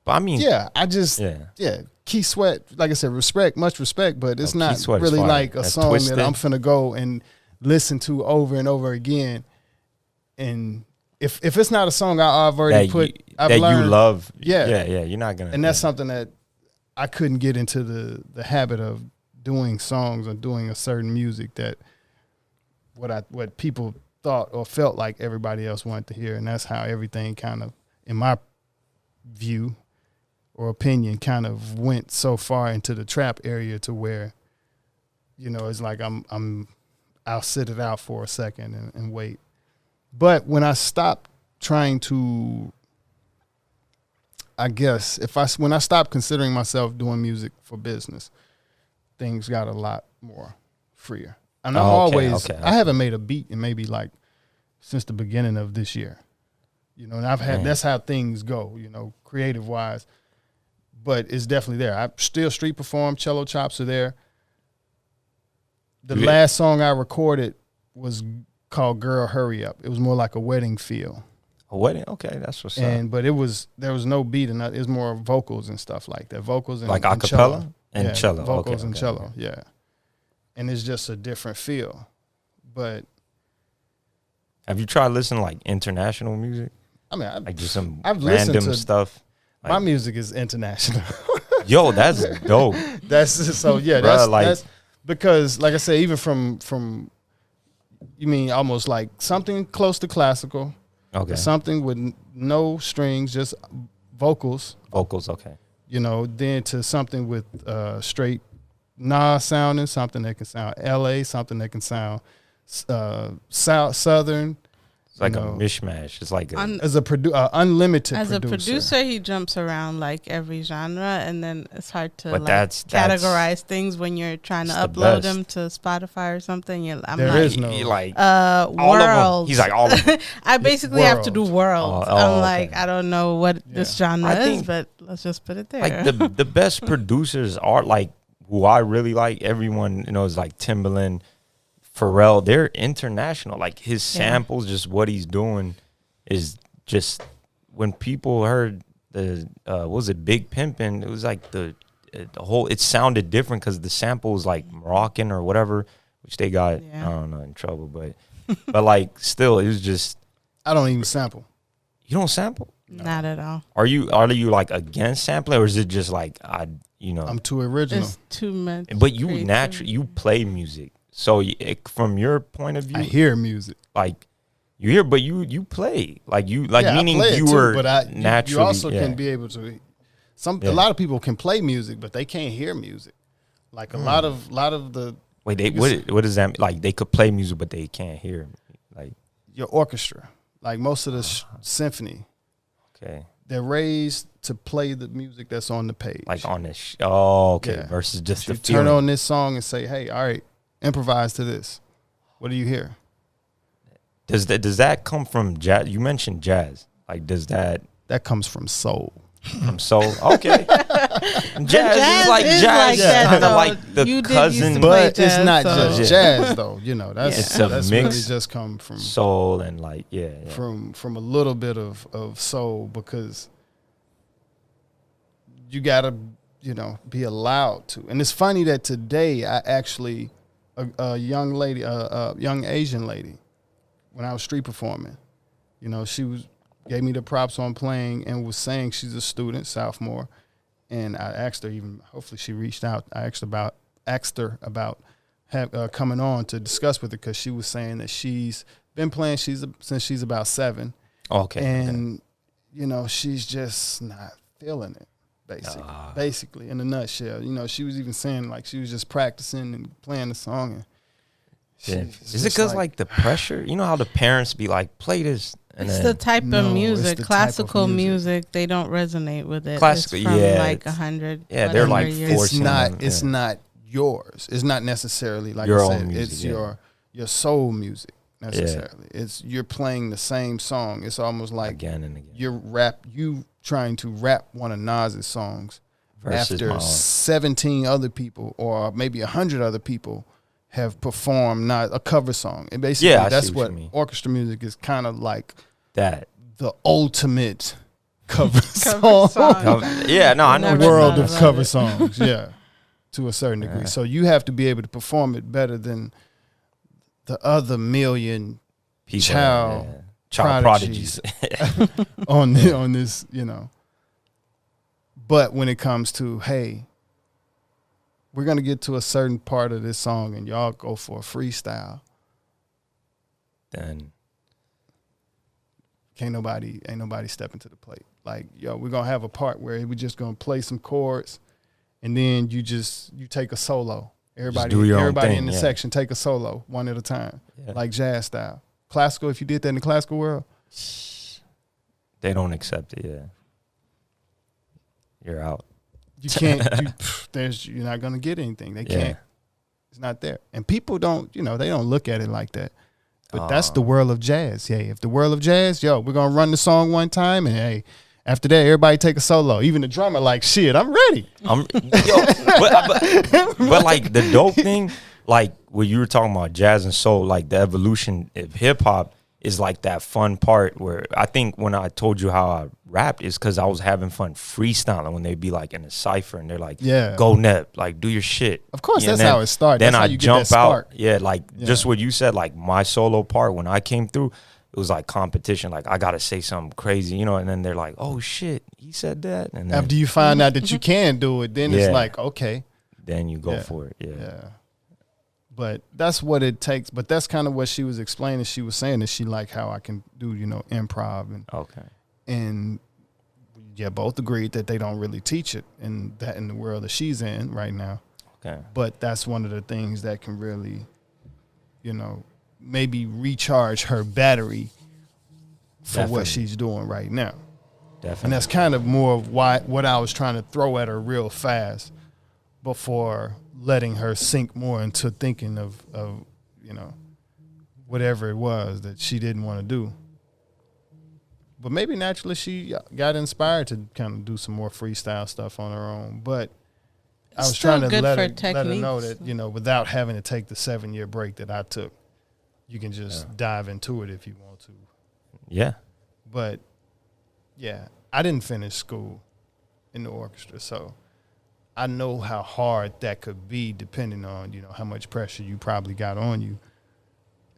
But I mean, yeah, I just, yeah, Key Sweat, like I said, much respect, but it's Key not Sweat is really fire. like a That's song Twisted. that I'm finna go and listen to over and over again. And if it's not a song I've already I've learned, you love. Yeah. Yeah. You're not gonna. and that's something that I couldn't get into the habit of doing songs or doing a certain music that what people thought or felt like everybody else wanted to hear. And that's how everything kind of, in my view or opinion, kind of went so far into the trap area to where, you know, it's like I'll sit it out for a second and wait. But when I stopped trying to I guess when I stopped considering myself doing music for business, things got a lot more freer. And I'm always, I haven't made a beat in maybe like since the beginning of this year, you know, and I've had, that's how things go, you know, creative wise, but it's definitely there. I still street perform, cello chops are there. The last song I recorded was called Girl Hurry Up. It was more like a wedding feel. A wedding? Okay, that's what's up. But there was no beat, and it was more vocals and stuff like that. Vocals and like a cappella and cello. Vocals and cello, yeah. And it's just a different feel. But have you tried listening to like international music? I mean, like just some I've random stuff. Like, my music is international. Yo, that's dope. That's because, like I said, even from you mean almost like something close to classical. Okay. Something with no strings, just vocals. Vocals, okay. You know, then to something with straight Nas sounding, something that can sound LA, something that can sound Southern. It's like a mishmash. It's like unlimited producer. As a producer, he jumps around like every genre, and then it's hard to categorize things when you're trying to upload them to Spotify or something. There's no like world. He's like all of them. I basically have to do world. I'm like, I don't know what this genre is, but let's just put it there. Like the best producers are like who I really like. Everyone is like Timbaland, Pharrell. They're international. Like his samples, just what he's doing is just when people heard the what was it, Big Pimpin', it was like the whole, it sounded different because the sample was like Moroccan or whatever, which they got I don't know in trouble, but like still it was just, I don't even sample. You don't sample? No. Not at all. Are you like against sampling, or is it just like I'm too original. It's too much. But you you play music. So from your point of view, I hear music. Like you hear, but you play. Like you meaning you were naturally. You also can be able to. A lot of people can play music, but they can't hear music. Like a lot of the. Wait, what does that mean? Like they could play music, but they can't hear. Like your orchestra, like most of the symphony. Okay. They're raised to play the music that's on the page. Like on this. Okay. Versus just the turn on this song and say, "Hey, all right, improvise to this." What do you hear? Does that come from jazz? You mentioned jazz. Like, does that comes from soul? From soul, okay. Jazz is like jazz, kind of like the cousin, but it's not just jazz though. That's mix. Really just come from soul and like from a little bit of soul, because you gotta be allowed to. And it's funny that today I actually a young lady, a young Asian lady, when I was street performing, she gave me the props on playing and was saying she's a student, sophomore. And I asked her, hopefully she reached out. I asked her about coming on to discuss with her, because she was saying that she's been playing since she's about 7. Okay. And, she's just not feeling it, basically, in a nutshell. She was even saying like she was just practicing and playing the song. And is it because like the pressure? You know how the parents be like, play this? It's the type of music, classical music. They don't resonate with it. Classical, it's from like 100. Yeah, they're like it's not yours. It's not necessarily like your I said. Own music, it's your soul music necessarily. It's you're playing the same song. It's almost like again and again. You trying to rap one of Nas's songs versus after 17 other people or maybe 100 other people have performed not a cover song. And basically that's what orchestra music is, kind of like that, the ultimate cover song. Yeah, no, I know. World of cover songs, to a certain degree. So you have to be able to perform it better than the other million people, child prodigies on this, But when it comes to, hey, we're going to get to a certain part of this song and y'all go for a freestyle, then ain't nobody stepping to the plate. Like, we're going to have a part where we're just going to play some chords, and then you take a solo. Everybody in the section take a solo one at a time, like jazz style. Classical, if you did that in the classical world, they don't accept it, you're out. You can't. You're not gonna get anything. They can't. It's not there. And people don't. They don't look at it like that. But that's the world of jazz. Hey, if the world of jazz, we're gonna run the song one time, and hey, after that, everybody take a solo. Even the drummer, like, shit, I'm ready. But like the dope thing, like when you were talking about jazz and soul, like the evolution of hip hop is like that fun part where I think when I told you how I rapped is because I was having fun freestyling when they'd be like in a cypher and they're like, go Neb, like do your shit. Of course, that's how it started. Then that's I how you jump get that out. spark. Just what you said, like my solo part when I came through, it was like competition. Like I gotta say something crazy, and then they're like, "Oh shit, he said that." And then, after you find out that you can do it, then it's like, okay, then you go for it. Yeah. But that's what it takes. But that's kind of what she was explaining. She was saying that she liked how I can do, improv and both agreed that they don't really teach it in the world that she's in right now. Okay. But that's one of the things that can really, maybe recharge her battery for what she's doing right now. Definitely. And that's kind of more of what I was trying to throw at her real fast before letting her sink more into thinking of whatever it was that she didn't want to do. But maybe naturally she got inspired to kind of do some more freestyle stuff on her own. But I was trying to let her know that, without having to take the 7-year break that I took, you can just dive into it if you want to. Yeah. But, I didn't finish school in the orchestra, so I know how hard that could be depending on, how much pressure you probably got on you,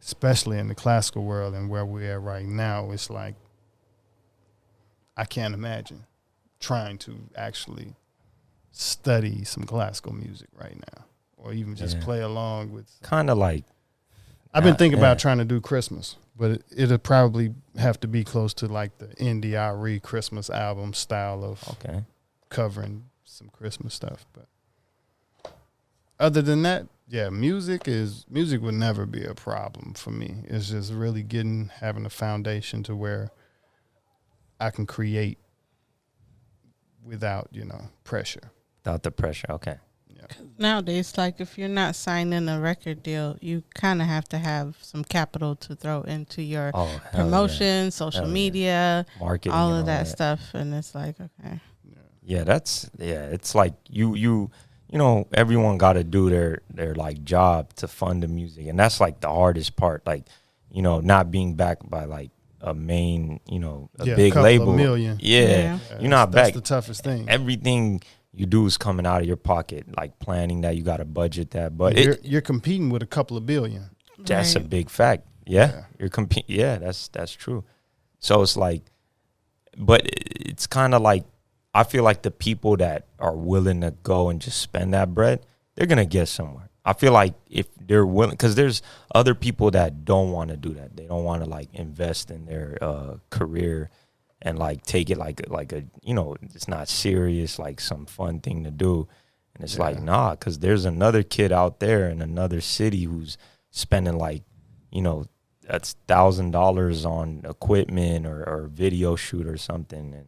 especially in the classical world and where we're at right now. It's like, I can't imagine trying to actually study some classical music right now or even just play along with. Kind of like. I've been thinking about trying to do Christmas, but it'll probably have to be close to like the NDRE Christmas album style of covering some Christmas stuff. But other than that, music would never be a problem for me. It's just really having a foundation to where I can create without, pressure. Without the pressure, okay. Nowadays, like if you're not signing a record deal, you kind of have to have some capital to throw into your promotion, social media, marketing, all of that stuff. And it's like, okay. It's like you everyone got to do their like job to fund the music. And that's like the hardest part, like, not being backed by like a main, a big label. $2 million. You're not back. That's the toughest thing. Everything you do is coming out of your pocket, like planning that, you got to budget that. But you're competing with $2 billion. That's a big fact. You're competing. Yeah, that's true. So it's like, but it's kind of like, I feel like the people that are willing to go and just spend that bread, they're gonna get somewhere. I feel like if they're willing, because there's other people that don't want to do that. They don't want to like invest in their career and like take it like a it's not serious, like some fun thing to do. And it's like, nah, because there's another kid out there in another city who's spending like, that's $1,000 on equipment or video shoot or something, and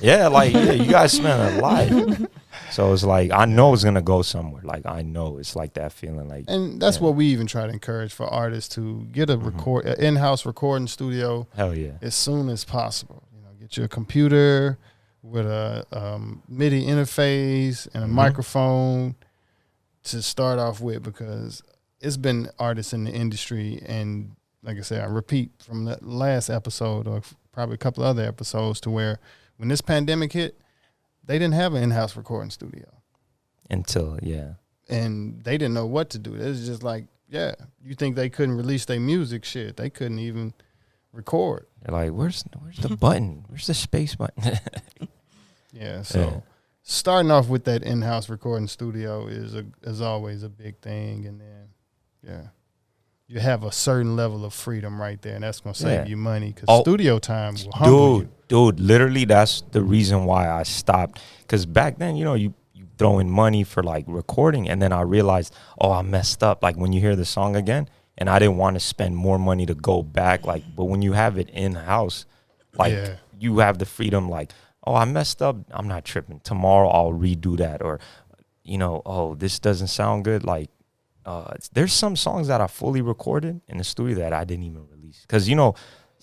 you guys spend a lot. So it's like, I know it's gonna go somewhere. Like I know it's like that feeling, like, and that's what we even try to encourage for artists to get an in-house recording studio. Hell yeah, as soon as possible. Get your computer with a MIDI interface and a microphone to start off with, because it's been artists in the industry, and like I said, I repeat from the last episode or probably a couple of other episodes, to where when this pandemic hit, they didn't have an in-house recording studio. Until, and they didn't know what to do. It was just like, you think they couldn't release their music? Shit, they couldn't even record. They're like, where's the button? Where's the space button? So starting off with that in-house recording studio is always a big thing, and then you have a certain level of freedom right there, and that's gonna save you money, because studio time will humble you. Dude, literally, that's the reason why I stopped. Because back then, you throw in money for like recording, and then I realized, I messed up. Like when you hear the song again, and I didn't want to spend more money to go back. Like, but when you have it in house, like you have the freedom. Like, oh, I messed up. I'm not tripping. Tomorrow I'll redo that. Or, you know, oh, this doesn't sound good. Like, there's some songs that I fully recorded in the studio that I didn't even release. Because, you know,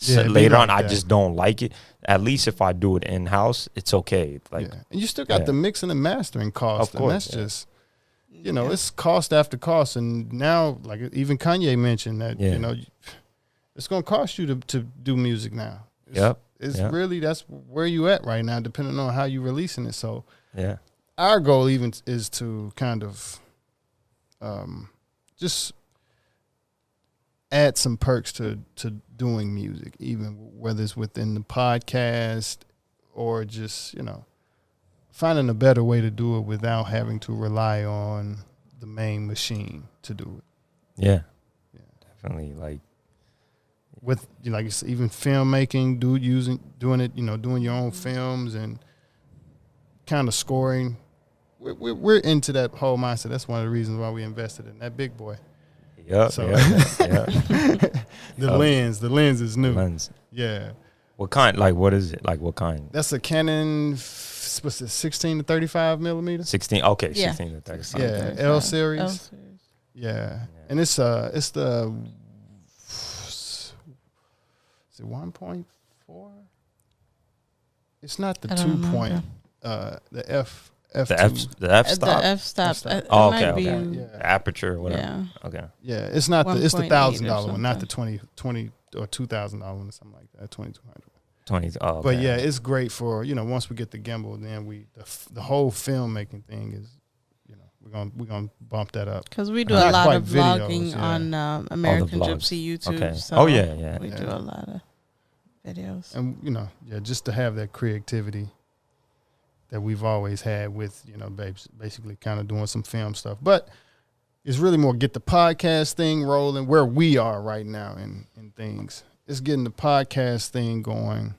later on, I just don't like it. At least if I do it in-house, it's okay. Like, and you still got the mixing and mastering cost. Of course, and that's just, you know, it's cost after cost. And now, like even Kanye mentioned that, you know, it's going to cost you to do music now. It's really, that's where you at right now, depending on how you releasing it. So our goal even is to kind of just add some perks to doing music, even whether it's within the podcast or just, you know, finding a better way to do it without having to rely on the main machine to do it. Yeah. Definitely. Like, with, like, even filmmaking, doing it, you know, doing your own films and kind of scoring. We're into that whole mindset. That's one of the reasons why we invested in that big boy. The lens is new. Lens. Yeah. What kind? Like, what is it? Like, what kind? That's a Canon, what's it, 16 to 35 millimeter? 16. Okay, 16 to 35. Yeah, L series. Yeah, and it's the, is it 1.4? It's not the 2 point. The F. The F stop. The F stop. Oh, okay. Aperture, whatever. Yeah. Okay. Yeah, it's not the. It's the $1,000 one, not the 20 or $2,000 one, or something like that. 2,200. 20. Oh, okay. But yeah, it's great for, you know, once we get the gimbal, then the whole filmmaking thing is, you know, we're gonna bump that up because we do a lot of vlogging videos, on American gypC YouTube. Okay. So we do a lot of videos, and you know, just to have that creativity that we've always had with, you know, basically kind of doing some film stuff. But it's really more get the podcast thing rolling where we are right now in things. It's getting the podcast thing going.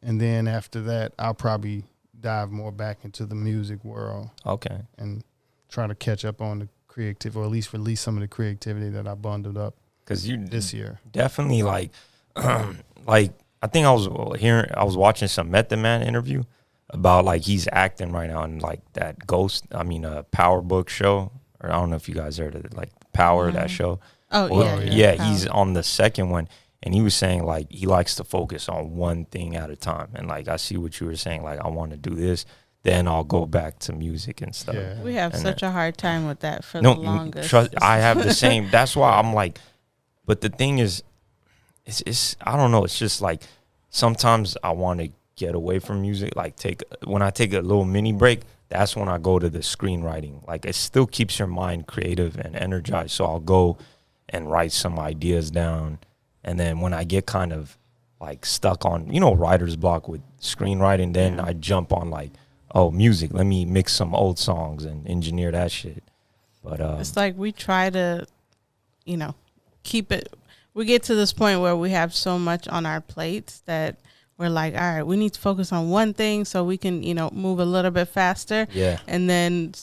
And then after that, I'll probably dive more back into the music world. Okay. And try to catch up on the creative, or at least release some of the creativity that I bundled up this year. Definitely like I think I was watching some Method Man interview about like he's acting right now in like that Power Book show, or I don't know if you guys heard of it, like Power, that show. He's on the second one, and he was saying like he likes to focus on one thing at a time, and like I see what you were saying, like I want to do this, then I'll go back to music and stuff. We have such a hard time with that for the longest. I have the same. That's why I'm like, but the thing is, it's I don't know, it's just like sometimes I want to get away from music, like when I take a little mini break, that's when I go to the screenwriting. Like it still keeps your mind creative and energized, so I'll go and write some ideas down, and then when I get kind of like stuck on, you know, writer's block with screenwriting, then I jump on like, oh, music, let me mix some old songs and engineer that shit. But it's like we try to, you know, keep it. We get to this point where we have so much on our plates that we're like, all right, we need to focus on one thing so we can, you know, move a little bit faster. Yeah. And then,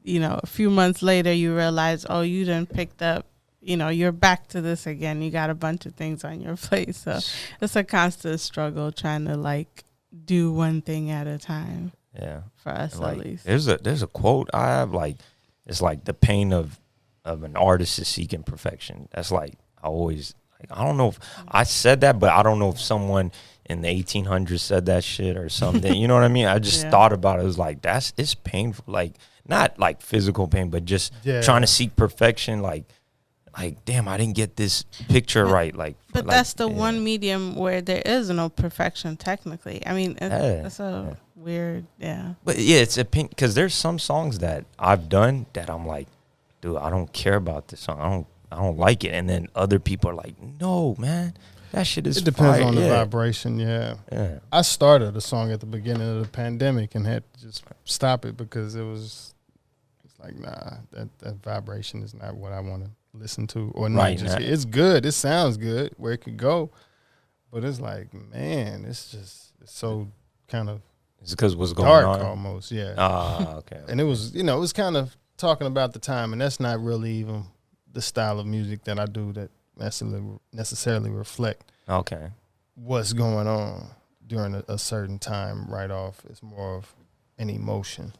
you know, a few months later, you realize, oh, you done picked up, you know, you're back to this again. You got a bunch of things on your plate. So it's a constant struggle trying to like do one thing at a time. Yeah. For us, like, at least. There's a quote I have, like, it's like the pain of an artist is seeking perfection. That's like, I always, like, I don't know if I said that, but I don't know if someone in the 1800s said that shit or something. You know what I mean? I just thought about it. It was like, it's painful. Like, not like physical pain, but just trying to seek perfection. Like, damn, I didn't get this picture right. But that's the one medium where there is no perfection, technically. I mean, it's a weird, But yeah, it's a pink, because there's some songs that I've done that I'm like, dude, I don't care about this song. I don't like it. And then other people are like, no, man, that shit is. It depends fire. on the vibration. Yeah. I started a song at the beginning of the pandemic and had to just stop it because it's like, nah, that vibration is not what I want to listen to, or not. It's good. It sounds good where it could go, but it's like, man, it's so kind of. It's because what's going dark on almost. Yeah. Okay. And it was, it was kind of talking about the time, and that's not really even the style of music that I do that necessarily reflect what's going on. during a certain time right off. It's more of an emotion.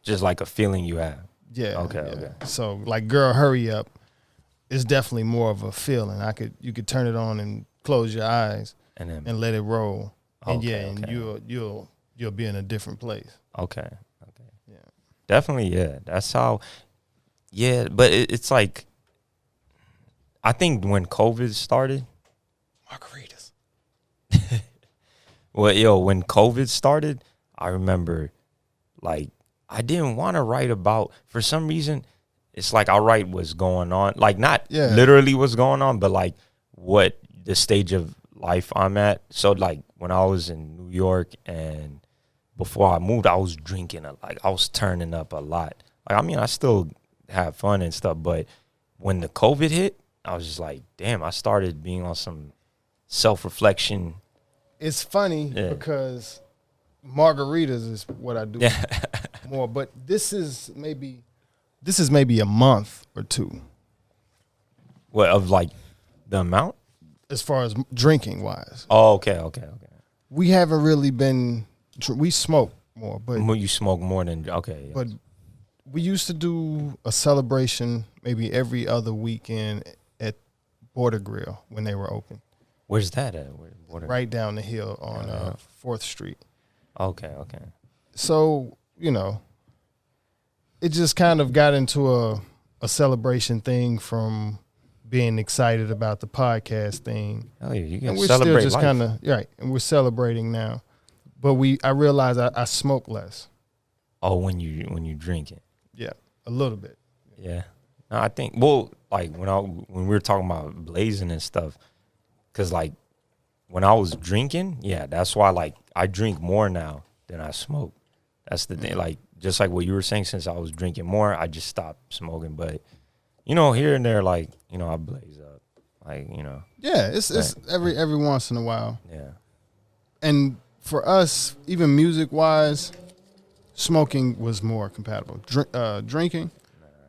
Just like a feeling you have. Yeah. Okay, yeah. okay. So like Girl Hurry Up is definitely more of a feeling. You could turn it on and close your eyes and let it roll. And and you'll be in a different place. Okay. Yeah. Definitely, yeah. That's how but it's like I think when COVID started, Margaritas. when COVID started, I remember like I didn't want to write about, for some reason, it's like I'll write what's going on. Like not literally what's going on, but like what the stage of life I'm at. So like when I was in New York and before I moved, I was drinking I was turning up a lot. Like, I mean, I still have fun and stuff, but when the COVID hit, I was just like, damn, I started being on some self-reflection. It's funny because margaritas is what I do more, but this is maybe a month or two. What, of like the amount? As far as drinking wise. Oh, okay. We haven't really been, we smoke more, but You smoke more than, okay. But we used to do a celebration maybe every other weekend at Border Grill when they were open. Where's that at? Right down the hill on 4th Street. Okay. So, it just kind of got into a celebration thing from being excited about the podcast thing. Oh yeah, you can and we're celebrate still just life. kind of right, and we're celebrating now. But I realized I smoke less. Oh, when you drink it. Yeah, a little bit. Yeah. No, I think like when we were talking about blazing and stuff, because like when I was drinking, that's why like I drink more now than I smoke. That's the thing. Like just like what you were saying, since I was drinking more, I just stopped smoking. But here and there, like I blaze up, like Yeah, it's every once in a while. Yeah. And for us, even music wise, smoking was more compatible. Drinking,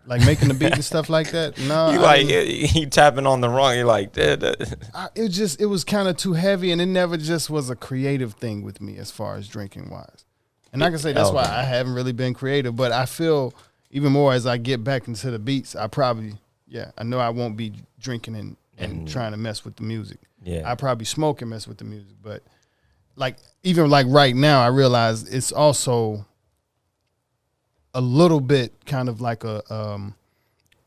like making the beat and stuff like that. No, you tapping on the wrong. You're like, it was kind of too heavy, and it never just was a creative thing with me as far as drinking wise. And I can say that's why I haven't really been creative. But I feel even more as I get back into the beats, I probably I know I won't be drinking and trying to mess with the music. Yeah, I probably smoke and mess with the music, but like even like right now, I realize it's also a little bit kind of like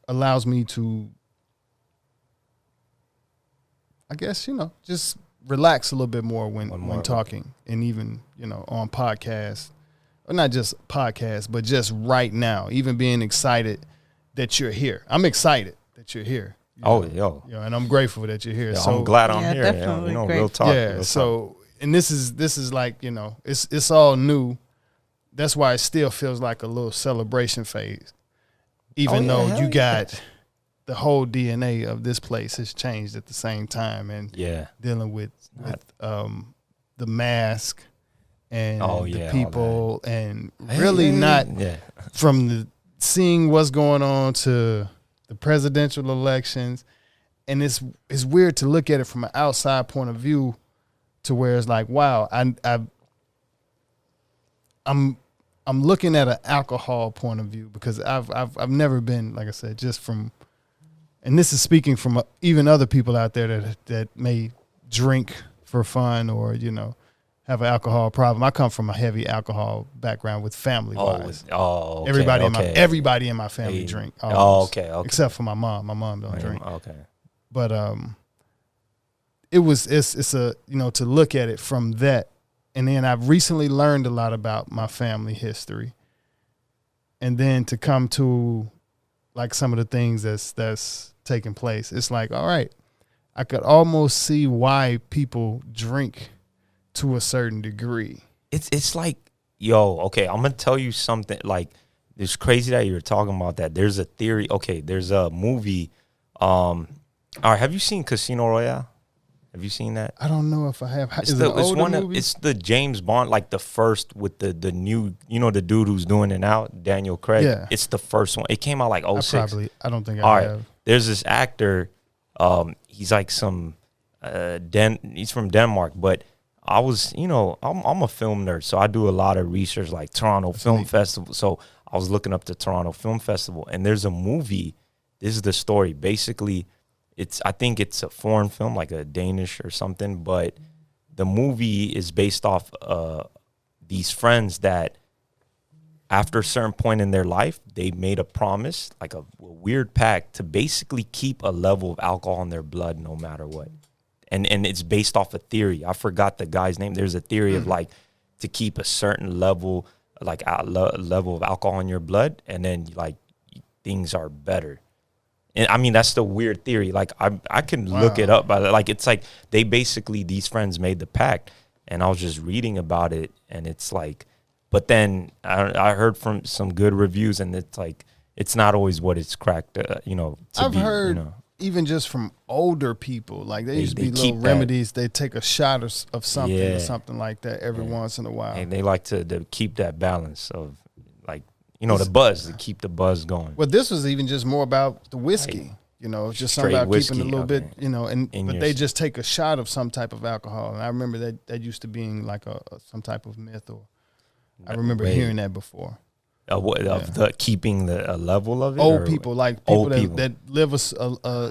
allows me to, I guess, just relax a little bit more when talking, and even, on podcasts, or not just podcasts, but just right now, even being excited that you're here. I'm excited that you're here. And I'm grateful that you're here. So I'm glad I'm here. Definitely Real talk. Yeah. Real so, talk. And this is like, it's all new. That's why it still feels like a little celebration phase, even though you got the whole DNA of this place has changed at the same time, and dealing with the mask and the people, and really not from the seeing what's going on to the presidential elections, and it's weird to look at it from an outside point of view, to where it's like, wow, I'm looking at an alcohol point of view, because I've never been, like I said, just from, and this is speaking from even other people out there that may drink for fun or have an alcohol problem. I come from a heavy alcohol background with family wise. Okay, everybody in my family drink. Almost, okay. Except for my mom. My mom don't drink. Okay. But it's a to look at it from that. And then I've recently learned a lot about my family history. And then to come to like some of the things that's taking place, it's like, all right, I could almost see why people drink to a certain degree. It's like, okay, I'm going to tell you something. Like, it's crazy that you're talking about that. There's a theory. Okay, there's a movie. All right, have you seen Casino Royale? Have you seen that? I don't know if I have. It's the James Bond, like the first with the new, the dude who's doing it now, Daniel Craig. Yeah. It's the first one. It came out like 06. I don't think All I right. have. There's this actor. He's like some he's from Denmark, but I was, I'm a film nerd, so I do a lot of research, like Toronto Film Festival. So I was looking up the Toronto Film Festival, and there's a movie. This is the story. Basically, I think it's a foreign film, like a Danish or something, but the movie is based off these friends that after a certain point in their life, they made a promise, like a weird pact, to basically keep a level of alcohol in their blood no matter what. And it's based off a theory. I forgot the guy's name. There's a theory of like to keep a certain level, like level of alcohol in your blood, and then like things are better. And I mean, that's the weird theory. Like I can look it up, but like it's like they basically, these friends made the pact, and I was just reading about it, and it's like, but then I heard from some good reviews, and it's like it's not always what it's cracked, I've heard even just from older people, like they used to be little remedies. They take a shot of something or something like that every once in a while. And they like to keep that balance of like, the buzz, to keep the buzz going. Well, this was even just more about the whiskey. It's just something about whiskey, keeping a little bit, but they just take a shot of some type of alcohol. And I remember that used to being like some type of myth, or I remember hearing that before. The keeping the level of it. Old people, like people that live a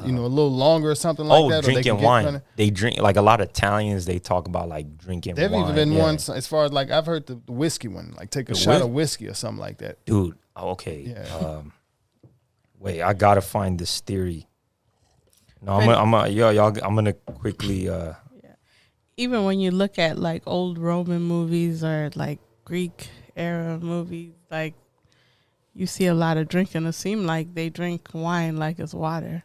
little longer or something like that. Drinking wine. They drink, like a lot of Italians. They talk about like drinking wine. There've even been one as far as like I've heard the whiskey one, like take a shot of whiskey or something like that. Dude, okay. Yeah. Wait, I gotta find this theory. No, I'm gonna quickly. Even when you look at like old Roman movies or like Greek era movies, like you see a lot of drinking. It seems like they drink wine like it's water.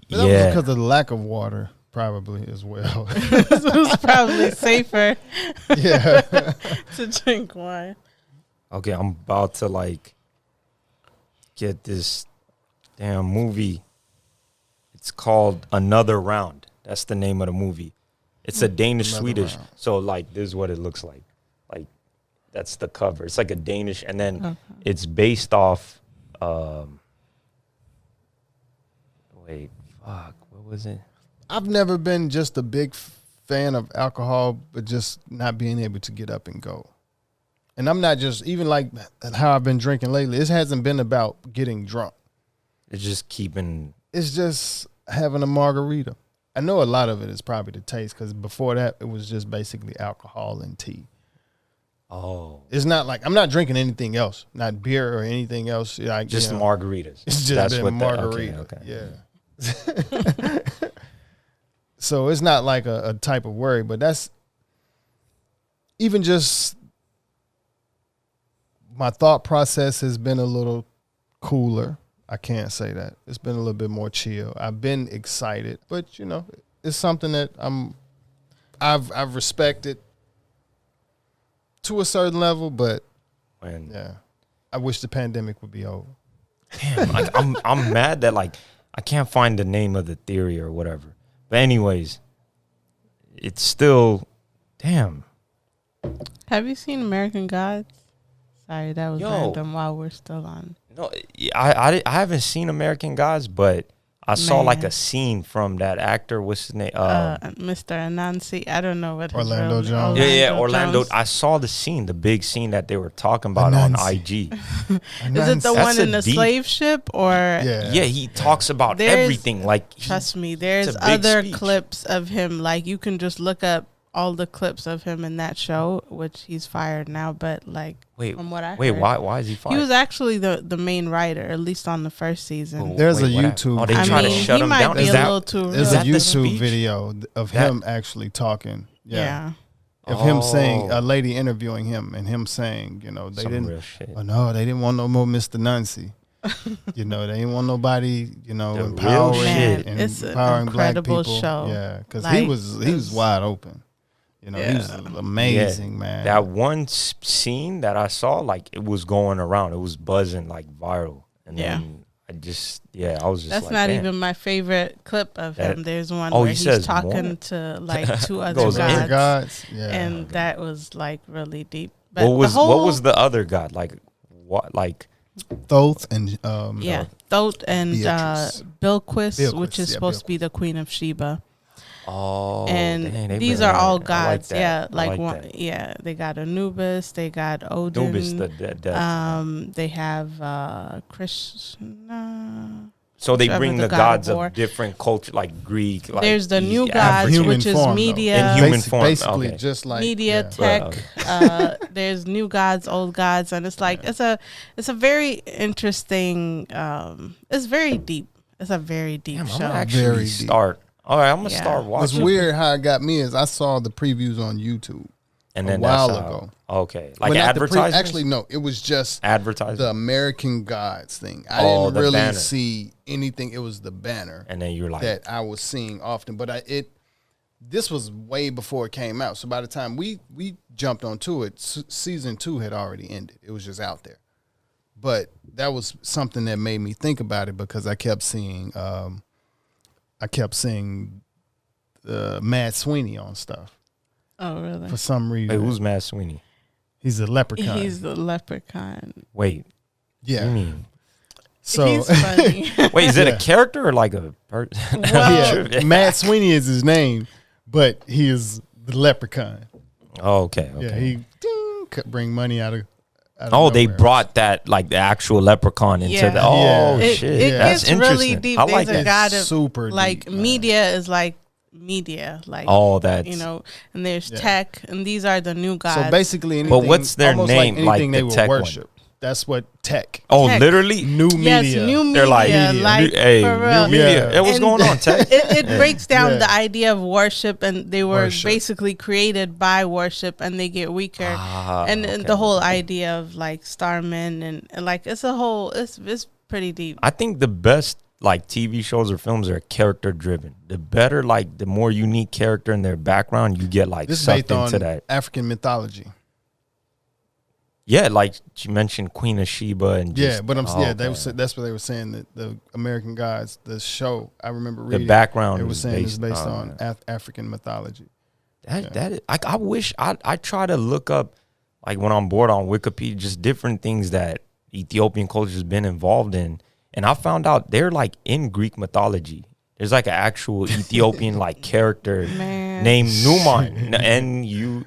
But that was because of the lack of water, probably as well. It was probably safer. Yeah, to drink wine. Okay, I'm about to like get this damn movie. It's called Another Round. That's the name of the movie. It's a Danish-Swedish. So like this is what it looks like. Like that's the cover. It's like a Danish, and then it's based off. Wait, fuck. What was it? I've never been just a big fan of alcohol, but just not being able to get up and go. And I'm not just even like how I've been drinking lately. It hasn't been about getting drunk. It's just keeping. It's just having a margarita. I know a lot of it is probably the taste, because before that it was just basically alcohol and tea. Oh, it's not like I'm not drinking anything else, not beer or anything else. Like just margaritas. It's just been margarita. Okay. Yeah. So it's not like a type of worry, but that's even just my thought process has been a little cooler. I can't say that. It's been a little bit more chill. I've been excited, but it's something that I've respected to a certain level, but I wish the pandemic would be over. Damn, like I'm mad that like I can't find the name of the theory or whatever. But anyways, it's still damn. Have you seen American Gods? Sorry, that was random while we're still on. No, I haven't seen American Gods, but I saw like a scene from that actor. What's his name? Mr. Anansi. I don't know what Orlando Jones. Orlando. I saw the scene, the big scene that they were talking about on IG. Is it the one in the slave ship or? Yeah, he talks about everything. Like, trust me, there's other clips of him. Like you can just look up all the clips of him in that show, which he's fired now. But like, from what I heard, why is he fired? He was actually the main writer, at least on the first season. There's a YouTube. Oh, they try to shut him down. There's a YouTube video of him actually talking. Yeah. Of him saying, a lady interviewing him, and him saying, they didn't want no more Mr. Nancy. They didn't want nobody, empowering black people. Show. Yeah, because he was wide open. He was amazing, man. That one scene that I saw, like it was going around, it was buzzing like viral, and then I was just that's like, not even my favorite clip of him. There's one where he's talking to like two other gods, and that was like really deep. But what was the other god like? What like? Thoth and Thoth and Bilquis, which is supposed to be the Queen of Sheba. Oh, and dang, they these bring are that. all I like gods. that. Yeah, I like like one. that. Yeah, they got Anubis. They got Odin. Anubis, the death. They have Krishna. So they whichever bring the the god gods of war. of different culture, like Greek. Like There's the new African. gods, Human which is form, though. media, In human form. Basically, Okay. just like media, yeah. tech. There's new gods, old gods, and it's like it's a very interesting. It's very deep. It's a very deep Damn, I'm show. gonna actually Very deep. start. All right, I'm gonna Yeah. start What's watching. weird how it got me is I saw the previews on YouTube And a then while that's how- ago. Okay, like Well, not the advertising. actually, no, it was just advertising. the American Gods thing. I Oh, didn't the really banner. see anything. It was the banner and then you're like, that I was seeing often, but this was way before it came out. So by the time we jumped onto it, season 2 had already ended. It was just out there. But that was something that made me think about it because I kept seeing Matt Sweeney on stuff Oh, really? for some reason. wait, who's Matt Sweeney? He's a leprechaun. He's the leprechaun. Wait, yeah. you mean? So He's funny. Wait, is it Yeah. a character or like a person? Well, yeah, Matt Sweeney is his name, but he is the leprechaun. Oh, okay. Yeah, he could bring money out of Oh, they nowhere. brought that like the actual leprechaun into Yeah. the. Oh Yeah. shit, It that's gets really interesting. deep. I There's like a that. god of super like deep, man. media is like media, like Oh, that's you know, and there's Yeah. tech, and these are the new gods. So basically, anything, But what's their almost name, Like like anything the they would tech one? worship. That's what tech. Oh, Tech. literally. New yes, media. new media, They're like, like hey, for real. new media. Yeah. Hey, what's And going on, Tech? It breaks down Yeah. the idea of worship, and they were Worship. basically created by worship, and they get weaker. And okay. the whole idea of like starmen and like it's a whole it's pretty deep. I think the best like TV shows or films are character driven. The better, like the more unique character in their background, you get like This is sucked based on into that. African mythology. Yeah, like you mentioned Queen of Sheba and just, Yeah, but okay. that's what they were saying. That the American Gods, the show, I remember the reading. background It was is saying it's based based on African mythology. I wish I try to look up like when I'm bored on Wikipedia just different things that Ethiopian culture has been involved in, and I found out they're like in Greek mythology. There's like an actual Ethiopian like character Man. named Numon, Neumon,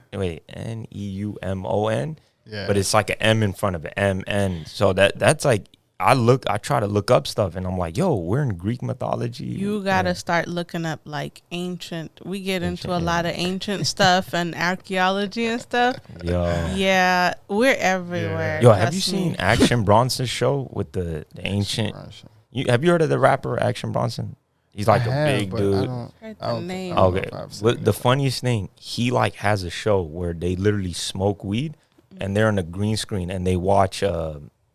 Yeah, but it's like an M in front of it, MN. So that's like I try to look up stuff, and I'm like, yo, we're in Greek mythology. You gotta Yeah. start looking up like ancient. We get into a Ancient, lot of ancient stuff and archaeology and stuff. Yo. Yeah, we're everywhere. Yo, have you trust me. seen Action Bronson's show with the ancient? Have you heard of the rapper Action Bronson? He's like I a have, big but dude. I don't. Heard I the don't name. I don't know Okay, if I've seen but it. the funniest thing, he like has a show where they literally smoke weed and they're on a green screen and they watch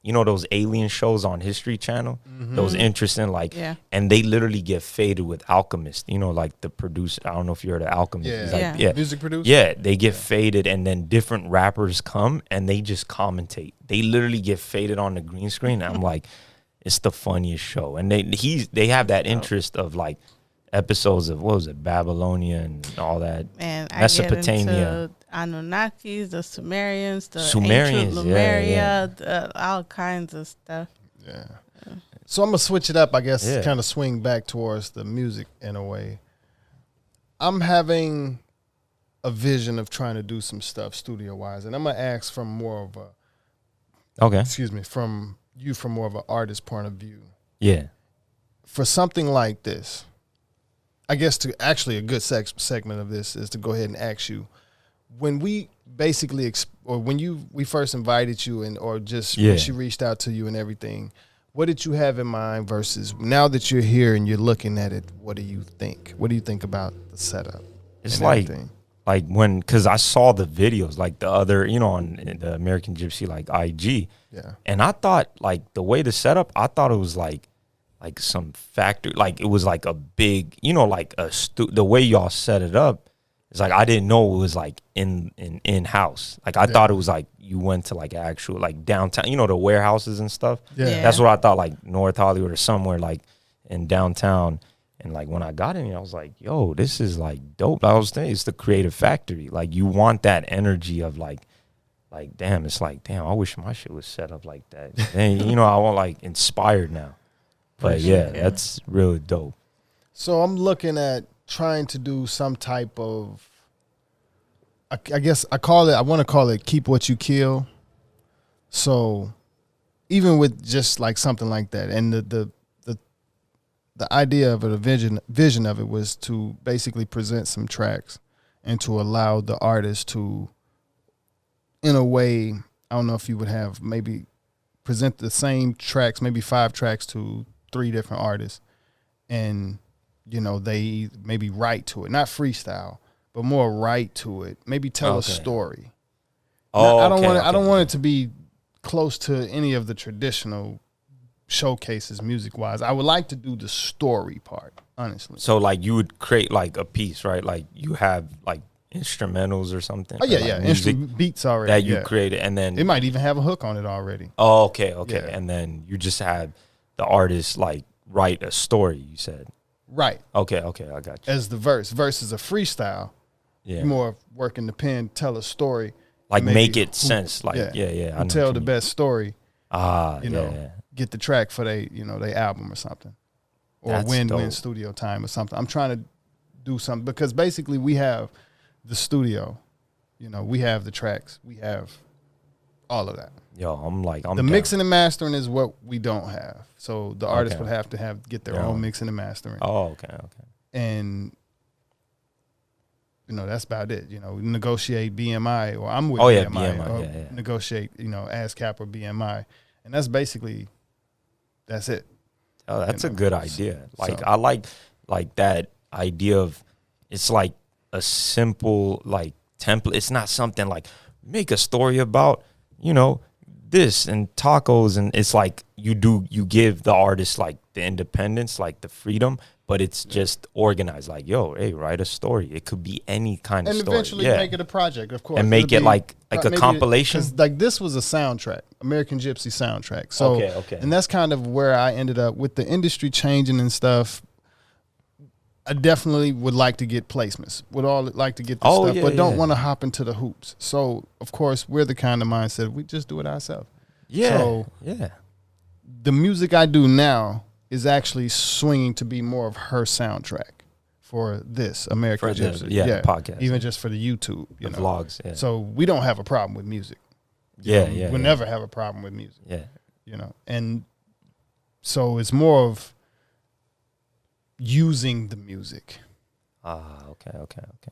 you know those alien shows on History Channel, those interesting like, Yeah. and they literally get faded with Alchemist. You know, like the producer. I don't know if you heard of Alchemist. Yeah. He's like, Yeah. yeah, Music producer. yeah, they get faded, and then different rappers come and they just commentate. They literally get faded on the green screen. And I'm like, it's the funniest show, and they have that interest of like episodes of what was it, Babylonia and all that. And I Mesopotamia. get into Anunnakis, the Sumerians, the Sumerians, ancient yeah, Lemuria, all kinds of stuff. Yeah. So I'm gonna switch it up, I guess, Yeah. kind of swing back towards the music in a way. I'm having a vision of trying to do some stuff studio wise, and I'm gonna ask from more of a Okay, from more of an artist point of view. yeah, For something like this, I guess to actually a good segment of this is to go ahead and ask you, when we basically we first invited you and or just Yeah. when she reached out to you and everything, what did you have in mind versus now that you're here and you're looking at it, what do you think? What do you think about the setup? it's and like everything? like when because I saw the videos like the other on the American Gypsy like IG, Yeah. and I thought like the way the setup, I thought it was like some factory, like it was like a big, like the way y'all set it up. It's like I didn't know it was like in house. Like I thought it was like you went to like actual like downtown, the warehouses and stuff. Yeah. That's what I thought, like North Hollywood or somewhere like in downtown. And like when I got in here, I was like, yo, this is like dope. I was thinking it's the creative factory. Like you want that energy of like damn, it's like, damn, I wish my shit was set up like that. And I want like inspired now. But yeah, that's really dope. So I'm looking at trying to do some type of, I guess I want to call it keep what you kill. So even with just like something like that, and the idea of it, the vision of it was to basically present some tracks and to allow the artist to, in a way, I don't know if you would have maybe present the same tracks, maybe 5 tracks to 3 different artists, and they maybe write to it, not freestyle, but more write to it, maybe tell a story. Oh, now, I don't want it to be close to any of the traditional showcases music wise. I would like to do the story part, honestly. So like you would create like a piece, right? Like you have like instrumentals or something. Oh yeah, like music beats already that you created, and then it might even have a hook on it already. Oh, okay, Yeah. and then you just have the artist like write a story. You said Right. Okay, I got you. As the verse is a freestyle. Yeah, More working the pen, tell a story, like maybe make it sense. Like yeah. I know tell what the you mean. best story. Yeah. Get the track for they album or something, or That's win dope. studio time or something. I'm trying to do something because basically we have the studio, we have the tracks, we have all of that. Yo, I'm The down. mixing and mastering is what we don't have, so the artist Okay. would have to get their own mixing and mastering. Oh, okay. And that's about it. Negotiate BMI, or I'm with Oh, yeah, BMI, or yeah. negotiate, ASCAP or BMI, and that's it. Oh, that's a good idea. Like so- I like that idea of it's like a simple like template. It's not something like make a story about this and tacos, and it's like you give the artist like the independence, like the freedom, but it's just organized. Like, yo, hey, write a story. It could be any kind of And story. eventually make it a project, of course. And make It'll it like a maybe compilation? 'cause, like, this was a soundtrack, American Gypsy soundtrack. So, Okay. and that's kind of where I ended up with the industry changing and stuff. I definitely would like to get placements. Would all like to get the stuff, but don't want to hop into the hoops. So, of course, we're the kind of mindset we just do it ourselves. Yeah. So, yeah. the music I do now is actually swinging to be more of her soundtrack for this American For the- Gypsy. the podcast. Even just for the YouTube, The vlogs. Yeah. So we don't have a problem with music. yeah. We'll never have a problem with music, Yeah. And so it's more of using the music. Okay.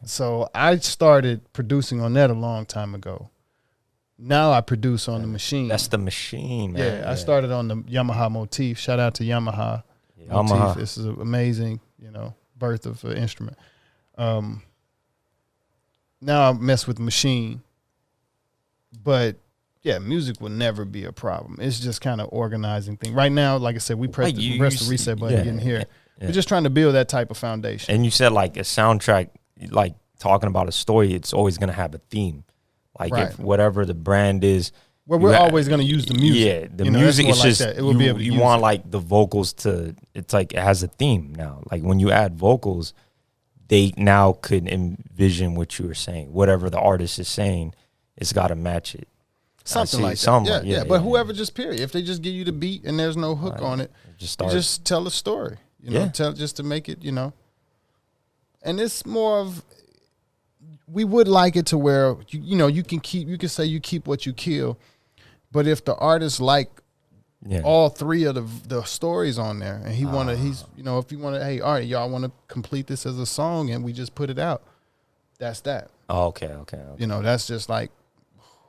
So I started producing on that a long time ago. Now I produce on the machine. That's the machine, man. I started on the Yamaha motif. Shout out to Yamaha. Motif. This is an amazing, birth of an instrument. Now I mess with machine, but yeah, music will never be a problem. It's just kind of organizing thing. Right now, like I said, we press the reset button getting here. Yeah. We're just trying to build that type of foundation. And you said like a soundtrack, like talking about a story, it's always gonna have a theme. Like if whatever the brand is, Well, we're always going to use the music. Yeah, the music is just it would be able to you use want it. like the vocals to. It's like it has a theme now. Like when you add vocals, they now could envision what you were saying. Whatever the artist is saying, it's got to match it. Something like that. Yeah. But whoever just period. If they just give you the beat and there's no hook on it, just tell a story. Tell just to make it. And it's more of. We would like it to where you can say you keep what you kill, but if the artist like all 3 of the stories on there, and if you want to, hey, all right, y'all want to complete this as a song, and we just put it out, that's that. Oh, okay. That's just like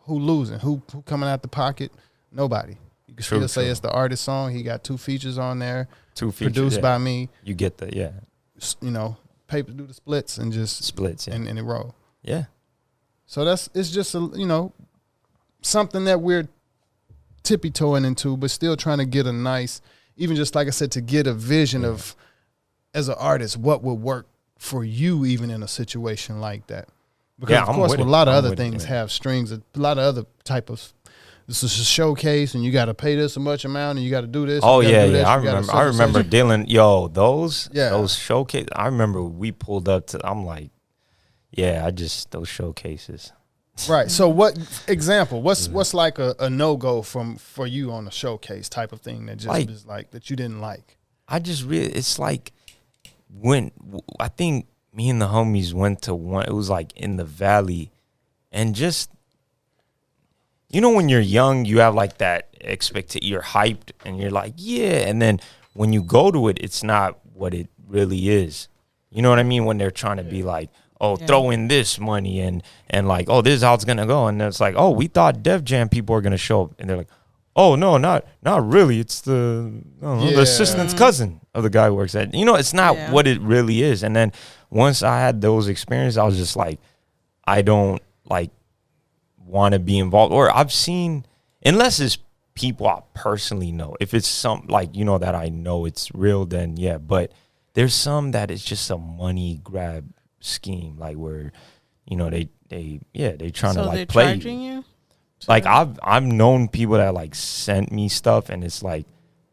who losing, who coming out the pocket, nobody. You can still say it's the artist song. He got 2 features on there, 2 features produced by me. You get the paper do the splits and just splits, and it roll. Yeah. So it's just something that we're tippy-toeing into, but still trying to get a nice, even just like I said, to get a vision of, as an artist, what would work for you even in a situation like that. Because of course, a lot of other things have strings, a lot of other type of, this is a showcase and you got to pay this a much amount and you got to do this. Oh yeah. I remember Dylan, those showcase. I remember we pulled up to, I'm like, those showcases. Right. So what's like a no-go for you on a showcase type of thing that just is like that you didn't like? It's like when I think me and the homies went to one. It was like in the valley, and just, you know, when you're young, you have like that you're hyped, and you're like, yeah, and then when you go to it, it's not what it really is. You know what I mean? When they're trying to be like, oh, throw in this money and like, oh, this is how it's gonna go, and it's like, oh, we thought Def Jam people are gonna show up, and they're like, oh no, not really. It's the the assistant's cousin of the guy who works at. You know, it's not what it really is. And then once I had those experiences, I was just like, I don't like want to be involved. Or I've seen, unless it's people I personally know. If it's some like, you know, that I know it's real, then yeah. But there's some that it's just a money grab scheme, like where, you know, they trying to like play charging you. Like I've known people that like sent me stuff, and it's like,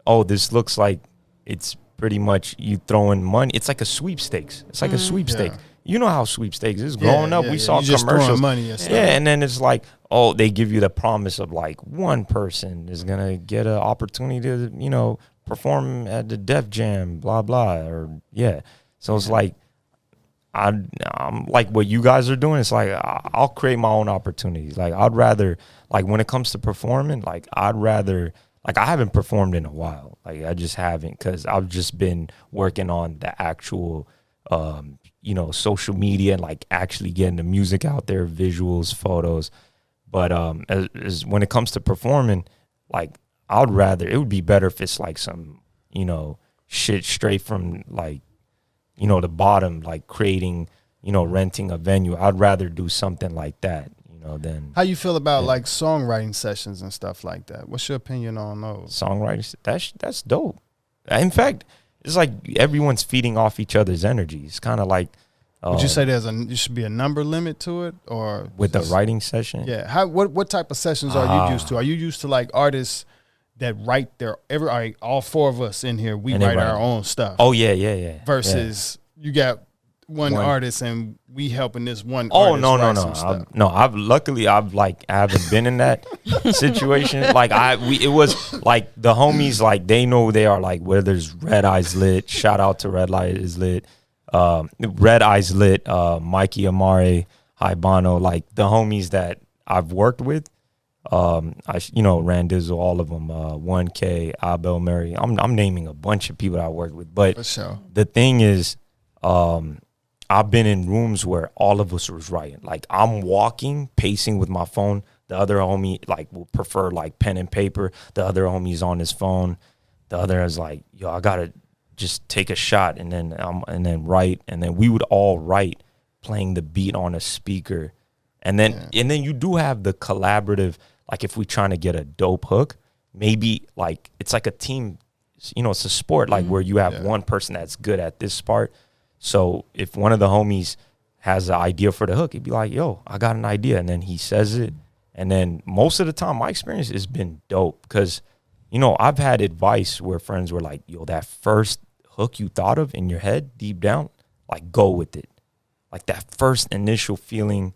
oh, this looks like it's pretty much you throwing money. It's like a sweepstakes. It's like a sweepstakes. You know how sweepstakes is. Growing up, we saw commercials. Money and stuff. And then it's like, oh, they give you the promise of like one person is gonna get an opportunity to, you know, perform at the Def Jam, blah blah, or So it's like, I'm like what you guys are doing. It's like I'll create my own opportunities. Like I'd rather, like when it comes to performing, like I'd rather, like I haven't performed in a while. Like I just haven't, because I've just been working on the actual, you know, social media and like actually getting the music out there, visuals, photos. But as when it comes to performing, like I'd rather, it would be better if it's like some, you know, shit straight from like, you know, the bottom, like creating, you know, renting a venue. I'd rather do something like that, you know, than. How you feel about like songwriting sessions and stuff like that? What's your opinion on those? Songwriting, that's dope. In fact, it's like everyone's feeding off each other's energy. It's kind of like. Would you say there should be a number limit to it, or with the writing session? Yeah. What type of sessions are you used to? Are you used to like artists that write all four of us in here, we write our own stuff? Oh yeah. Versus you got one artist and we helping this one. Oh artist no. I've haven't been in that situation. Like it was like the homies, like they know they are like, where there's Red Eyes Lit. Shout out to Red Eyes Lit. Red Eyes Lit, Mikey Amare, Hibano, like the homies that I've worked with. Randizzle, all of them, 1K, Abel Murray. I'm naming a bunch of people that I worked with. But for sure. The thing is, I've been in rooms where all of us was writing. Like I'm walking, pacing with my phone. The other homie like will prefer like pen and paper. The other homie's on his phone. The other is like, yo, I gotta just take a shot and then write, and then we would all write playing the beat on a speaker, and then you do have the collaborative, like if we're trying to get a dope hook, maybe like it's like a team, you know, it's a sport, like where you have one person that's good at this part. So if one of the homies has an idea for the hook, he'd be like, yo, I got an idea, and then he says it, and then most of the time my experience has been dope, because you know, I've had advice where friends were like, yo, that first hook you thought of in your head deep down, like go with it. Like that first initial feeling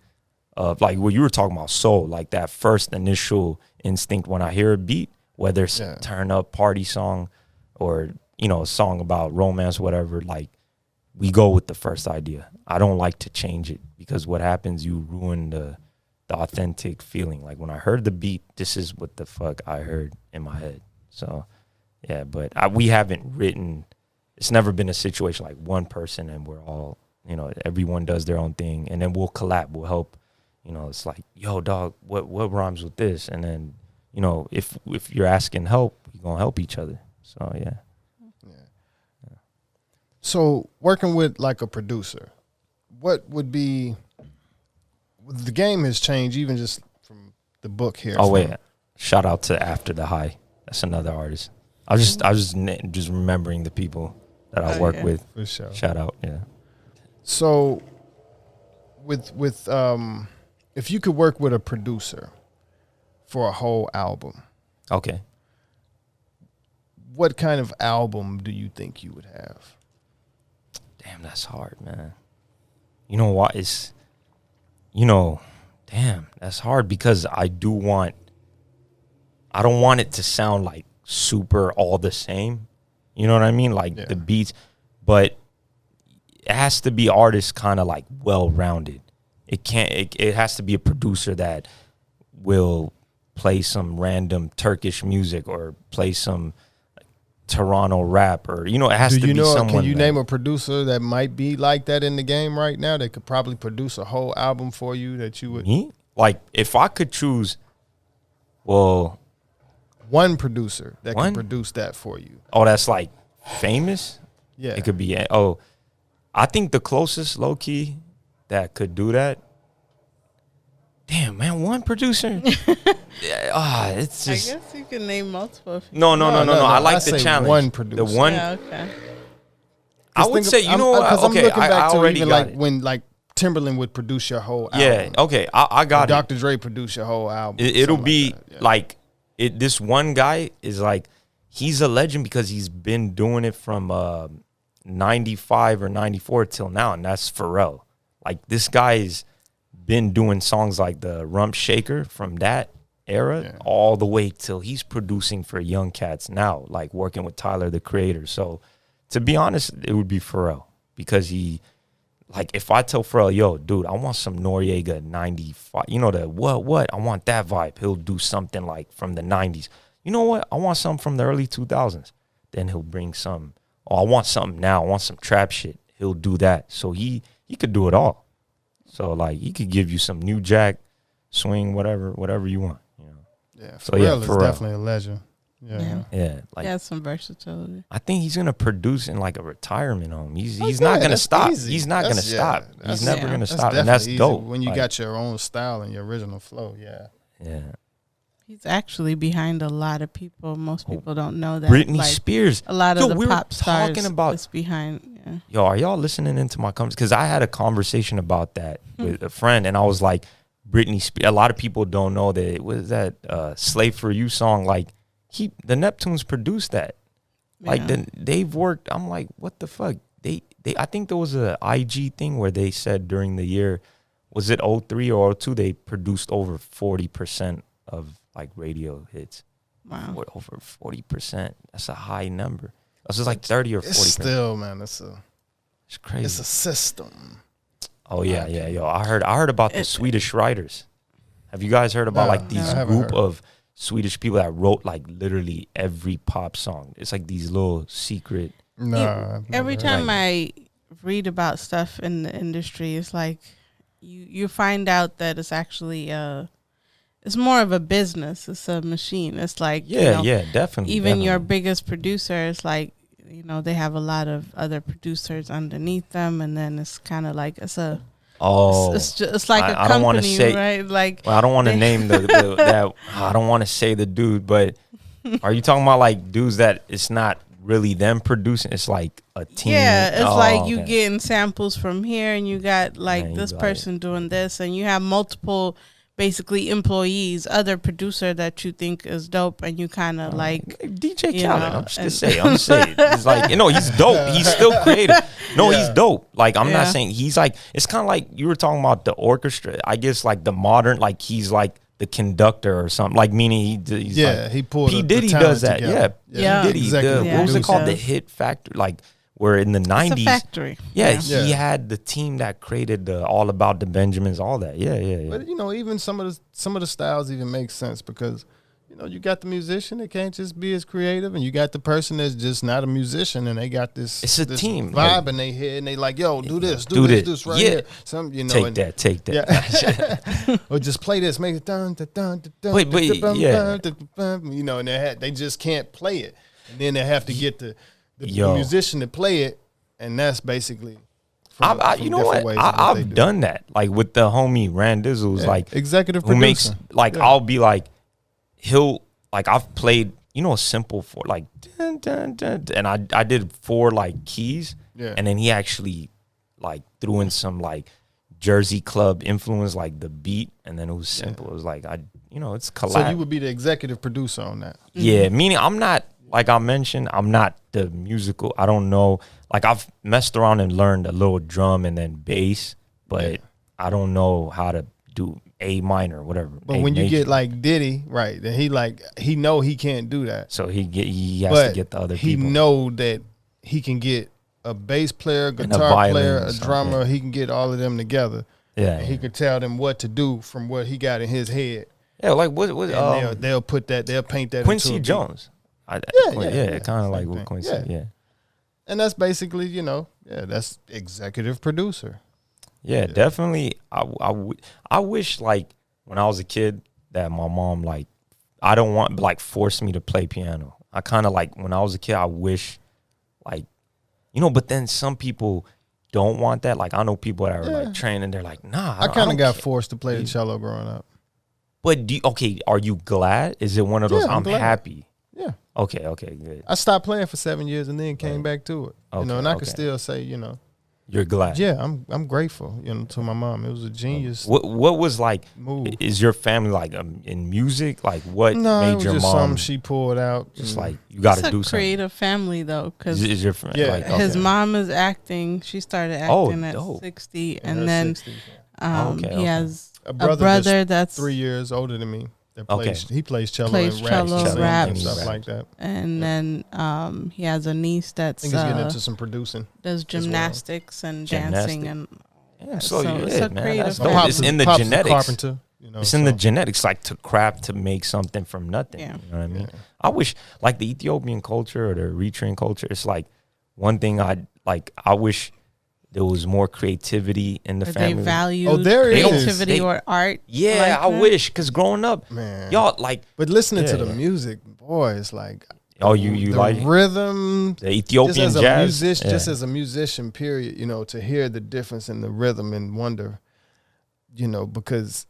of like what you were talking about, soul, like that first initial instinct when I hear a beat, whether it's a turn up party song or, you know, a song about romance, whatever, like we go with the first idea. I don't like to change it, because what happens, you ruin the authentic feeling. Like when I heard the beat, this is what the fuck I heard in my head. So, yeah, but we haven't written. It's never been a situation like one person and we're all, you know, everyone does their own thing, and then we'll collab, we'll help. You know, it's like, yo, dog, what rhymes with this? And then, you know, if you're asking help, we're gonna help each other. So yeah. So working with like a producer, what would be? The game has changed, even just from the book here. Oh wait, shout out to After the High. That's another artist. I was just remembering the people that I work with. For sure. Shout out, yeah. So, with if you could work with a producer for a whole album, okay, what kind of album do you think you would have? Damn, that's hard, man. You know what? Damn, that's hard, because I don't want it to sound like super all the same. You know what I mean? Like the beats, but it has to be artists kind of like well-rounded. It can't. It has to be a producer that will play some random Turkish music or play some Toronto rap, or it has to be someone. Can you name a producer that might be like that in the game right now that could probably produce a whole album for you that you would? Me? Like, if I could choose, well, one producer that can produce that for you. Oh, that's like famous? Yeah. It could be, I think the closest low key that could do that. Damn, man, one producer? It's just. I guess you can name multiple. No. I like the say challenge. One producer. The one. Yeah, okay. I would say, what? Because I'm looking back I to already even got like it. when like Timberland would produce your whole album. Yeah, okay, I got it. Dr. Dre produce your whole album. It'll be like this one guy is like, he's a legend because he's been doing it from 95 or 94 till now, and that's Pharrell. Like, this guy's been doing songs like the Rump Shaker from that era all the way till he's producing for young cats now, like working with Tyler, the Creator. So, to be honest, it would be Pharrell, because he, like, if I tell Pharrell, yo, dude, I want some Noriega 95, the what? I want that vibe. He'll do something like from the 90s. You know what? I want something from the early 2000s. Then he'll bring some, I want something now. I want some trap shit. He'll do that. So he could do it all. So, like, he could give you some New Jack, swing, whatever you want. Yeah, so Pharrell is Pharrell. definitely a legend. Yeah. Like, he has some versatility. I think he's gonna produce in like a retirement home. He's not gonna stop. Easy. He's not gonna stop. He's never gonna stop, and that's easy dope. when you like, got your own style and your original flow. Yeah. He's actually behind a lot of people. Most people don't know that. Britney like, Spears. A lot of the we were pop stars talking about is behind. Yeah. Yo, are y'all listening into my comments? Because I had a conversation about that with a friend, and I was like, Britney Spears. A lot of people don't know that it was that "Slave for You" song. Like, the Neptunes produced that. Like, they've worked. I'm like, what the fuck? They I think there was a IG thing where they said during the year, was it 03 or 02, they produced over 40% of like radio hits. Wow. Over 40%. That's a high number. That's just like 30 or 40%. It's still, man, it's crazy. It's a system. Oh yeah. Yo, I heard about the Swedish writers. Have you guys heard about like these group of Swedish people that wrote like literally every pop song? It's like these little secret. No. Every time I read about stuff in the industry, it's like you find out that it's actually it's more of a business. It's a machine. It's like definitely. Even your biggest producer is like, they have a lot of other producers underneath them, and then it's kind of like it's like a company, I don't want to say, right? Like, well, I don't want to name that. I don't want to say the dude, but are you talking about like dudes that it's not really them producing? It's like a team. Yeah, it's like you getting samples from here, and you got like this person doing this, and you have multiple basically employees, other producer that you think is dope, and you kind of like DJ Khaled. I'm just saying. It's like, he's dope. He's still creative. No, he's dope. Like, I'm not saying he's like, it's kind of like you were talking about the orchestra. I guess like the modern, like he's like the conductor or something. Like, meaning he's like, he pulled. P Diddy does that. Together. Yeah. P Diddy. What was it called? The Hit Factor. Like, where in the 90s. It's a factory. He had the team that created the All About the Benjamins, all that. Yeah. But even some of the styles even make sense, because you got the musician that can't just be as creative, and you got the person that's just not a musician, and they got this. It's a team vibe in their head, and they like, yo, do this right here. Some take that. Yeah. Or just play this, make it dun dun dun dun. And they just can't play it, and then they have to get the musician to play it, and that's basically. I've done that, like with the homie Randizzle's, like executive who producer. Makes like I'll be like, he'll like I've played simple for like dun, dun, dun, and I did 4 like keys, and then he actually like threw in some like Jersey club influence, like the beat, and then it was simple. It was like it's collab. So you would be the executive producer on that. Yeah, meaning I'm not. Like I mentioned, I'm not the musical. I don't know. Like, I've messed around and learned a little drum and then bass, but I don't know how to do A minor, whatever. But when you get like Diddy, right, then he know he can't do that. So he has to get the other people. He know that he can get a bass player, a guitar violin player, or a something, drummer. yeah. He can get all of them together. Yeah, And he could tell them what to do from what he got in his head. yeah. Like what? And they'll put that. They'll paint that. Quincy into a beat. Jones. Yeah, Kind of same like what thing. Quincy. Yeah. Yeah. And that's basically, that's executive producer. Yeah, definitely. I wish like when I was a kid that my mom like I don't want like forced me to play piano. I kind of like when I was a kid I wish like but then some people don't want that. Like I know people that are like training. They're like, nah. I kind don't of got care. forced to play the cello growing up. But are you glad? Is it one of those? Yeah, I'm I'm glad. happy. Yeah. Okay, good. I stopped playing for 7 years and then came back to it. Okay, and I okay. can still say, You're glad. yeah, I'm grateful, to my mom. It was a genius What was like? move. Is your family like in music? Like what No, it made was your just mom something she pulled out. just and- like you got It's to a do something? creative family though, because Is your friend? Yeah. Like, his okay. mom is acting. She started Oh, acting at dope. 60, in and her then 60s. Okay, he okay. has A a brother, brother that's 3 years older than me. That Okay. he plays cello Plays and raps, cello, and sings raps. and stuff Raps. like that. and then he has a niece I that's think he's getting into some producing. does well. gymnastics and dancing, and Yeah, so So yeah, it's a man. creative That's family. dope. My It's in the Pops is a genetics. carpenter. It's in the genetics, like to craft to make something from nothing. Yeah. You know what I mean? I wish, like the Ethiopian culture or the Eritrean culture, it's like one thing I wish there was more creativity in the or they family. value there is. creativity They- or art. Yeah, like I that. wish, because growing up, Man. y'all like, But listening to Yeah, the yeah. music, boy, it's like you the like rhythm. the Ethiopian jazz. Just as a musician, period, to hear the difference in the rhythm and wonder, because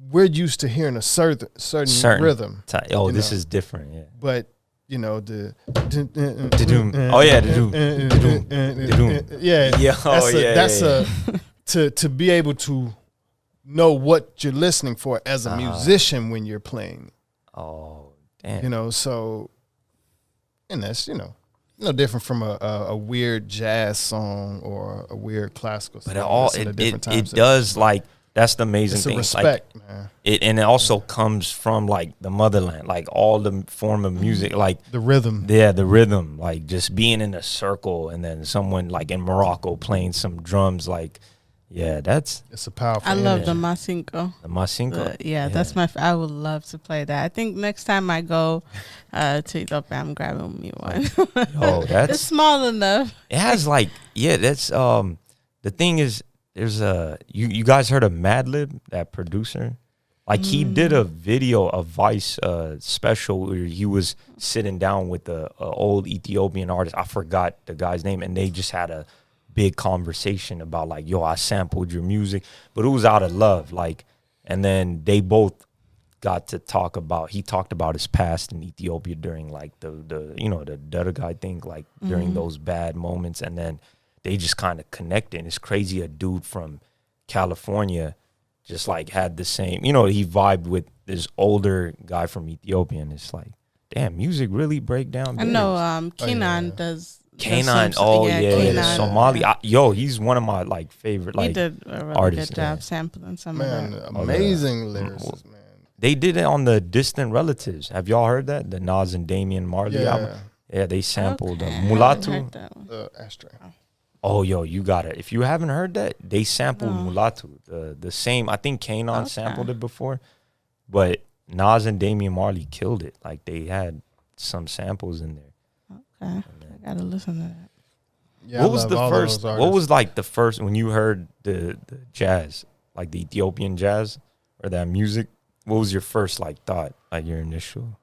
we're used to hearing a certain rhythm, This know. is different. Yeah. but the Da-doom. Oh, yeah, da-doom. Da-doom. Da-doom. yeah, Yeah, oh, that's yeah. to be able to know what you're listening for as a Uh-huh. musician when you're playing, Oh, damn. so, and that's no different from a weird jazz song or a weird classical song. But it does like that's the amazing It's a thing. respect, Like man. it also comes from like the motherland, like all the form of music, like The rhythm. the rhythm, like just being in a circle and then someone like in Morocco playing some drums, like that's It's a powerful. I love image. the masinko. the masinko. That's I would love to play that. I think next time I go to Ethiopia, I'm grabbing me one. Oh, It's that's small enough. it has like that's the thing is there's you guys heard of Madlib, that producer? Like he did a video, a Vice special where he was sitting down with a old Ethiopian artist. I forgot the guy's name, and they just had a big conversation about like, yo, I sampled your music, but it was out of love. Like, and then they both got to talk about, he talked about his past in Ethiopia during like the Dadagai thing, like during those bad moments. And then they just kind of connected. It's crazy. A dude from California just like had the same, he vibed with this older guy from Ethiopia. And it's like, damn, music really break down I barriers. know Kenan does. Kanan, Kenan. Somali. He's one of my like favorite He like did a really artists, good job yeah. sampling some Man, of that. amazing lyricist, man. They did it on the Distant Relatives. Have y'all heard that? The Nas and Damian Marley album. Yeah, they sampled Okay, I haven't Mulatu. heard that one. Ashtray. Oh, yo, you got it. If you haven't heard that, they sampled No. Mulatu. The same. I think Kanan Okay. sampled it before, but Nas and Damian Marley killed it. Like they had some samples in there. Okay, I gotta listen to that. Yeah, What was the all first? those What was like the first when you heard the jazz, like the Ethiopian jazz or that music? What was your first like thought, like your initial?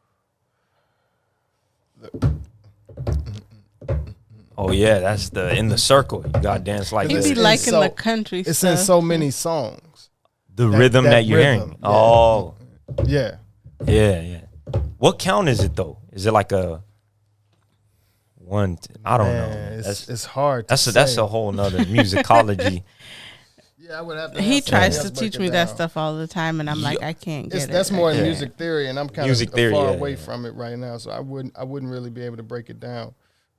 Oh yeah, that's the in the circle. You got to dance like He It's be in this. liking so- the country It's stuff. in so many songs. The that- rhythm that that you're rhythm, hearing. yeah. Oh, Yeah. yeah. What count is it though? Is it like a one? I don't know. Man, That's it's hard. that's a whole nother musicology. Yeah, I would have to. He have tries somebody to else break teach it me that down. stuff all the time, and I'm like, I can't get it. That's more in Yeah. music theory, and I'm kind Music of theory, far yeah, away yeah. from it right now, so I wouldn't really be able to break it down.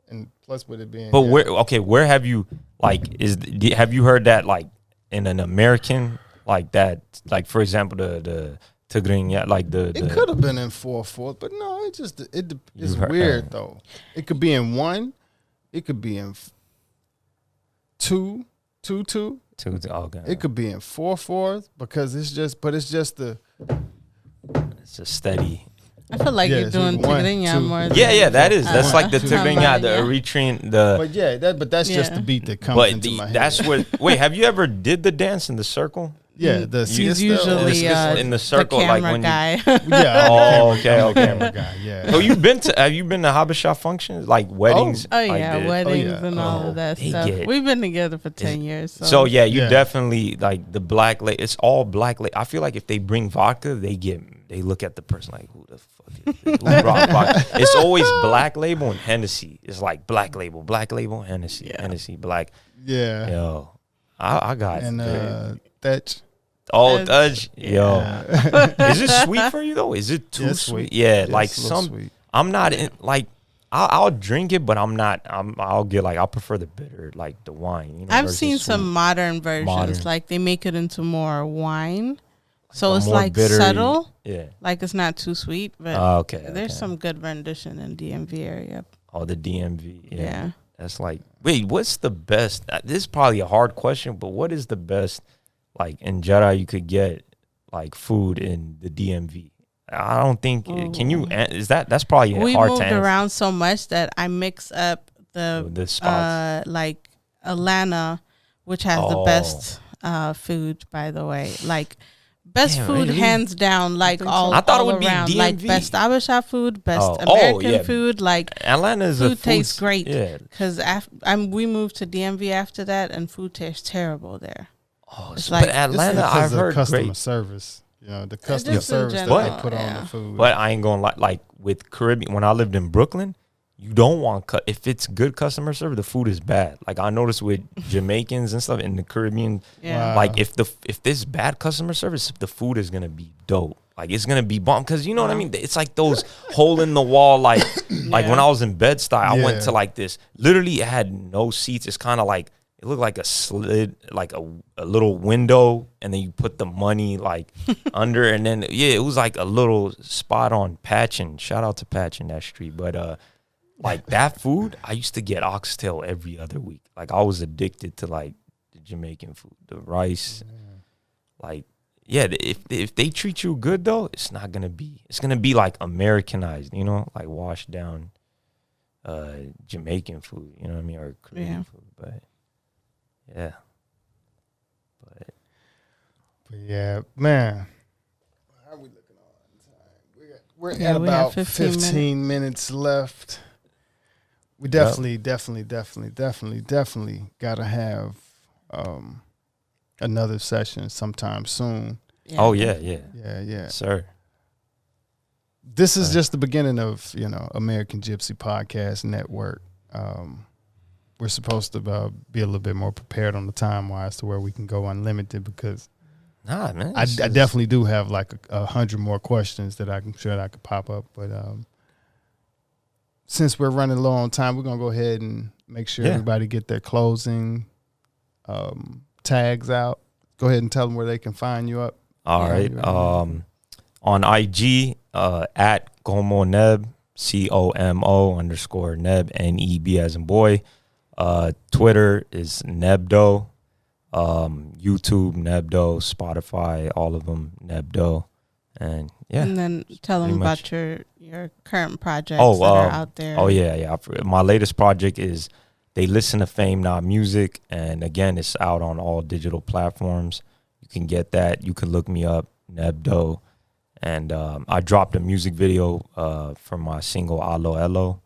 And plus, with it being, But where have you have you heard that like in an American like that, like for example the Tigrinya, like the it could have been in 4/4, but no, it's You've heard- weird though. It could be in one, It could be in 2-2. Okay. It could be in 4/4 because it's just the. It's a steady. I feel like you're doing Tigrinya more. Yeah, that's like the Tigrinya, the Eritrean, But that's just the beat that comes into my head. That's what. Wait, have you ever did the dance in the circle? Yeah, he's usually in the circle, the camera like when guy. Camera guy. Yeah. So have you been to Habesha functions, like weddings? Oh yeah, weddings and all of that stuff. We've been together for 10 years. So yeah, you definitely like the black label. It's all black label. I feel like if they bring vodka, they look at the person like, who the fuck is this? Who brought vodka? It's always black label and Hennessy. It's like black label, Hennessy, Hennessy, black. Yeah. Yo, I got and Thatch. Oh, Dutch, yo, is it sweet for you though? Is it too sweet? Yeah, like sweet. I'm not in, like I'll drink it, but I'm not. I'll get like I'll prefer the bitter, like the wine. You know, I've seen some modern versions, like they make it into more wine, so it's like bittery, subtle. Yeah, like it's not too sweet, but there's some good rendition in DMV area. Oh, the DMV, yeah. That's like, wait, what's the best? This is probably a hard question, but what is the best? Like in Jeddah, you could get like food in the DMV. I don't think. Can you? That's probably hard to answer. We moved around so much that I mix up the spots. Like Atlanta, which has the best food, by the way. Like best food, really? Hands down. Like all, I thought all it would around. Be DMV. Like best Habesha food, best American food. Like Atlanta's food tastes great. Because we moved to DMV after that, and food tastes terrible there. Oh, but Atlanta, I've heard customer service. You know, the customer service that they put on the food. But I ain't gonna like with Caribbean. When I lived in Brooklyn, you don't want if it's good customer service, the food is bad. Like I noticed with Jamaicans and stuff in the Caribbean, like if there's bad customer service, the food is gonna be dope. Like it's gonna be bomb because you know what I mean. It's like those hole in the wall. Like when I was in Bed-Stuy, I went to like this. Literally, it had no seats. It's kind of like. It looked like a slid, like a little window, and then you put the money like under, and then it was like a little spot on Patchen. Shout out to Patchen, that street. But like that food, I used to get oxtail every other week. Like I was addicted to like the Jamaican food, the rice. Like if they treat you good though, it's gonna be like Americanized, you know, like washed down Jamaican food, you know what I mean, or Korean food, but. Yeah, but yeah, man. How are we looking on time? We're at about 15 minutes left. We definitely gotta have another session sometime soon. Yeah. Oh yeah, sir. This is just the beginning of American Gypsy Podcast Network. We're supposed to be a little bit more prepared on the time wise to where we can go unlimited because man, I definitely do have like 100 more questions that I'm sure that I could pop up. But since we're running low on time, we're going to go ahead and make sure everybody get their closing tags out. Go ahead and tell them where they can find you up. All right. On IG, at Como Neb, COMO_Neb, NEB as in boy. Twitter is Neb Doe, YouTube Neb Doe, Spotify, all of them Neb Doe, and and then tell them about your current projects that are out there. Oh yeah. My latest project is They Listen to Fame Not Music, and again, it's out on all digital platforms. You can get that. You can look me up, Neb Doe, and I dropped a music video for my single Alo Elo.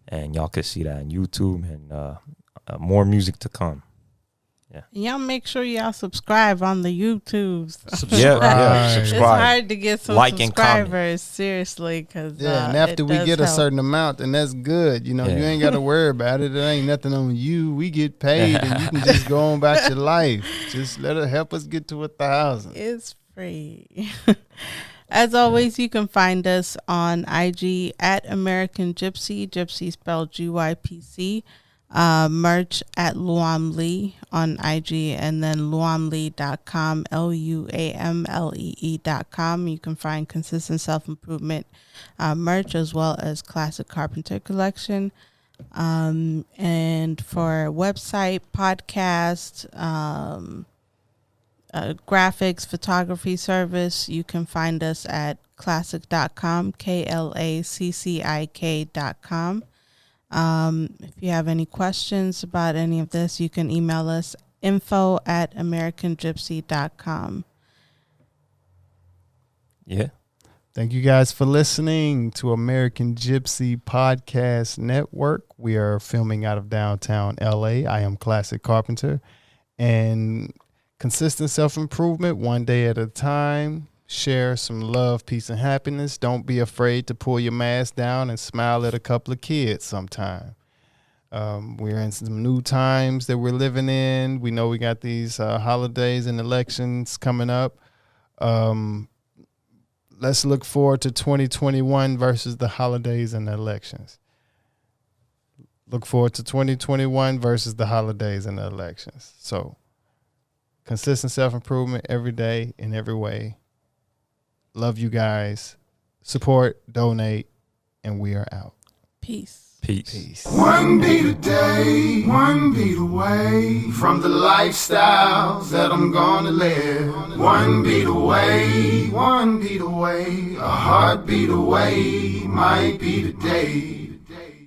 And y'all can see that on YouTube, and more music to come. Yeah. And y'all make sure y'all subscribe on the YouTubes. Subscribe. It's hard to get some subscribers, seriously, because and after we get a certain amount, then that's good. You ain't got to worry about it. It ain't nothing on you. We get paid, and you can just go on about your life. Just let it help us get to 1,000. It's free. As always, you can find us on IG at American Gypsy, Gypsy spelled GYPC, merch at Luam Lee on IG, and then luamlee.com, LUAMLEE.com. You can find consistent self-improvement merch as well as classic carpenter collection. And for website, podcast, graphics, photography service, you can find us at classic.com, KLACCIK.com. If you have any questions about any of this, you can email us info@americangypsy.com. Yeah. Thank you guys for listening to American Gypsy Podcast Network. We are filming out of downtown LA. I am Classic Carpenter, and consistent self-improvement, one day at a time. Share some love, peace, and happiness. Don't be afraid to pull your mask down and smile at a couple of kids sometime. We're in some new times that we're living in. We know we got these holidays and elections coming up. Let's look forward to 2021 versus the holidays and the elections. Look forward to 2021 versus the holidays and the elections. So, consistent self-improvement every day in every way. Love you guys. Support, donate, and we are out. Peace. Peace. One beat a day, one beat away from the lifestyles that I'm gonna live. One beat away, a heartbeat away, might be the day.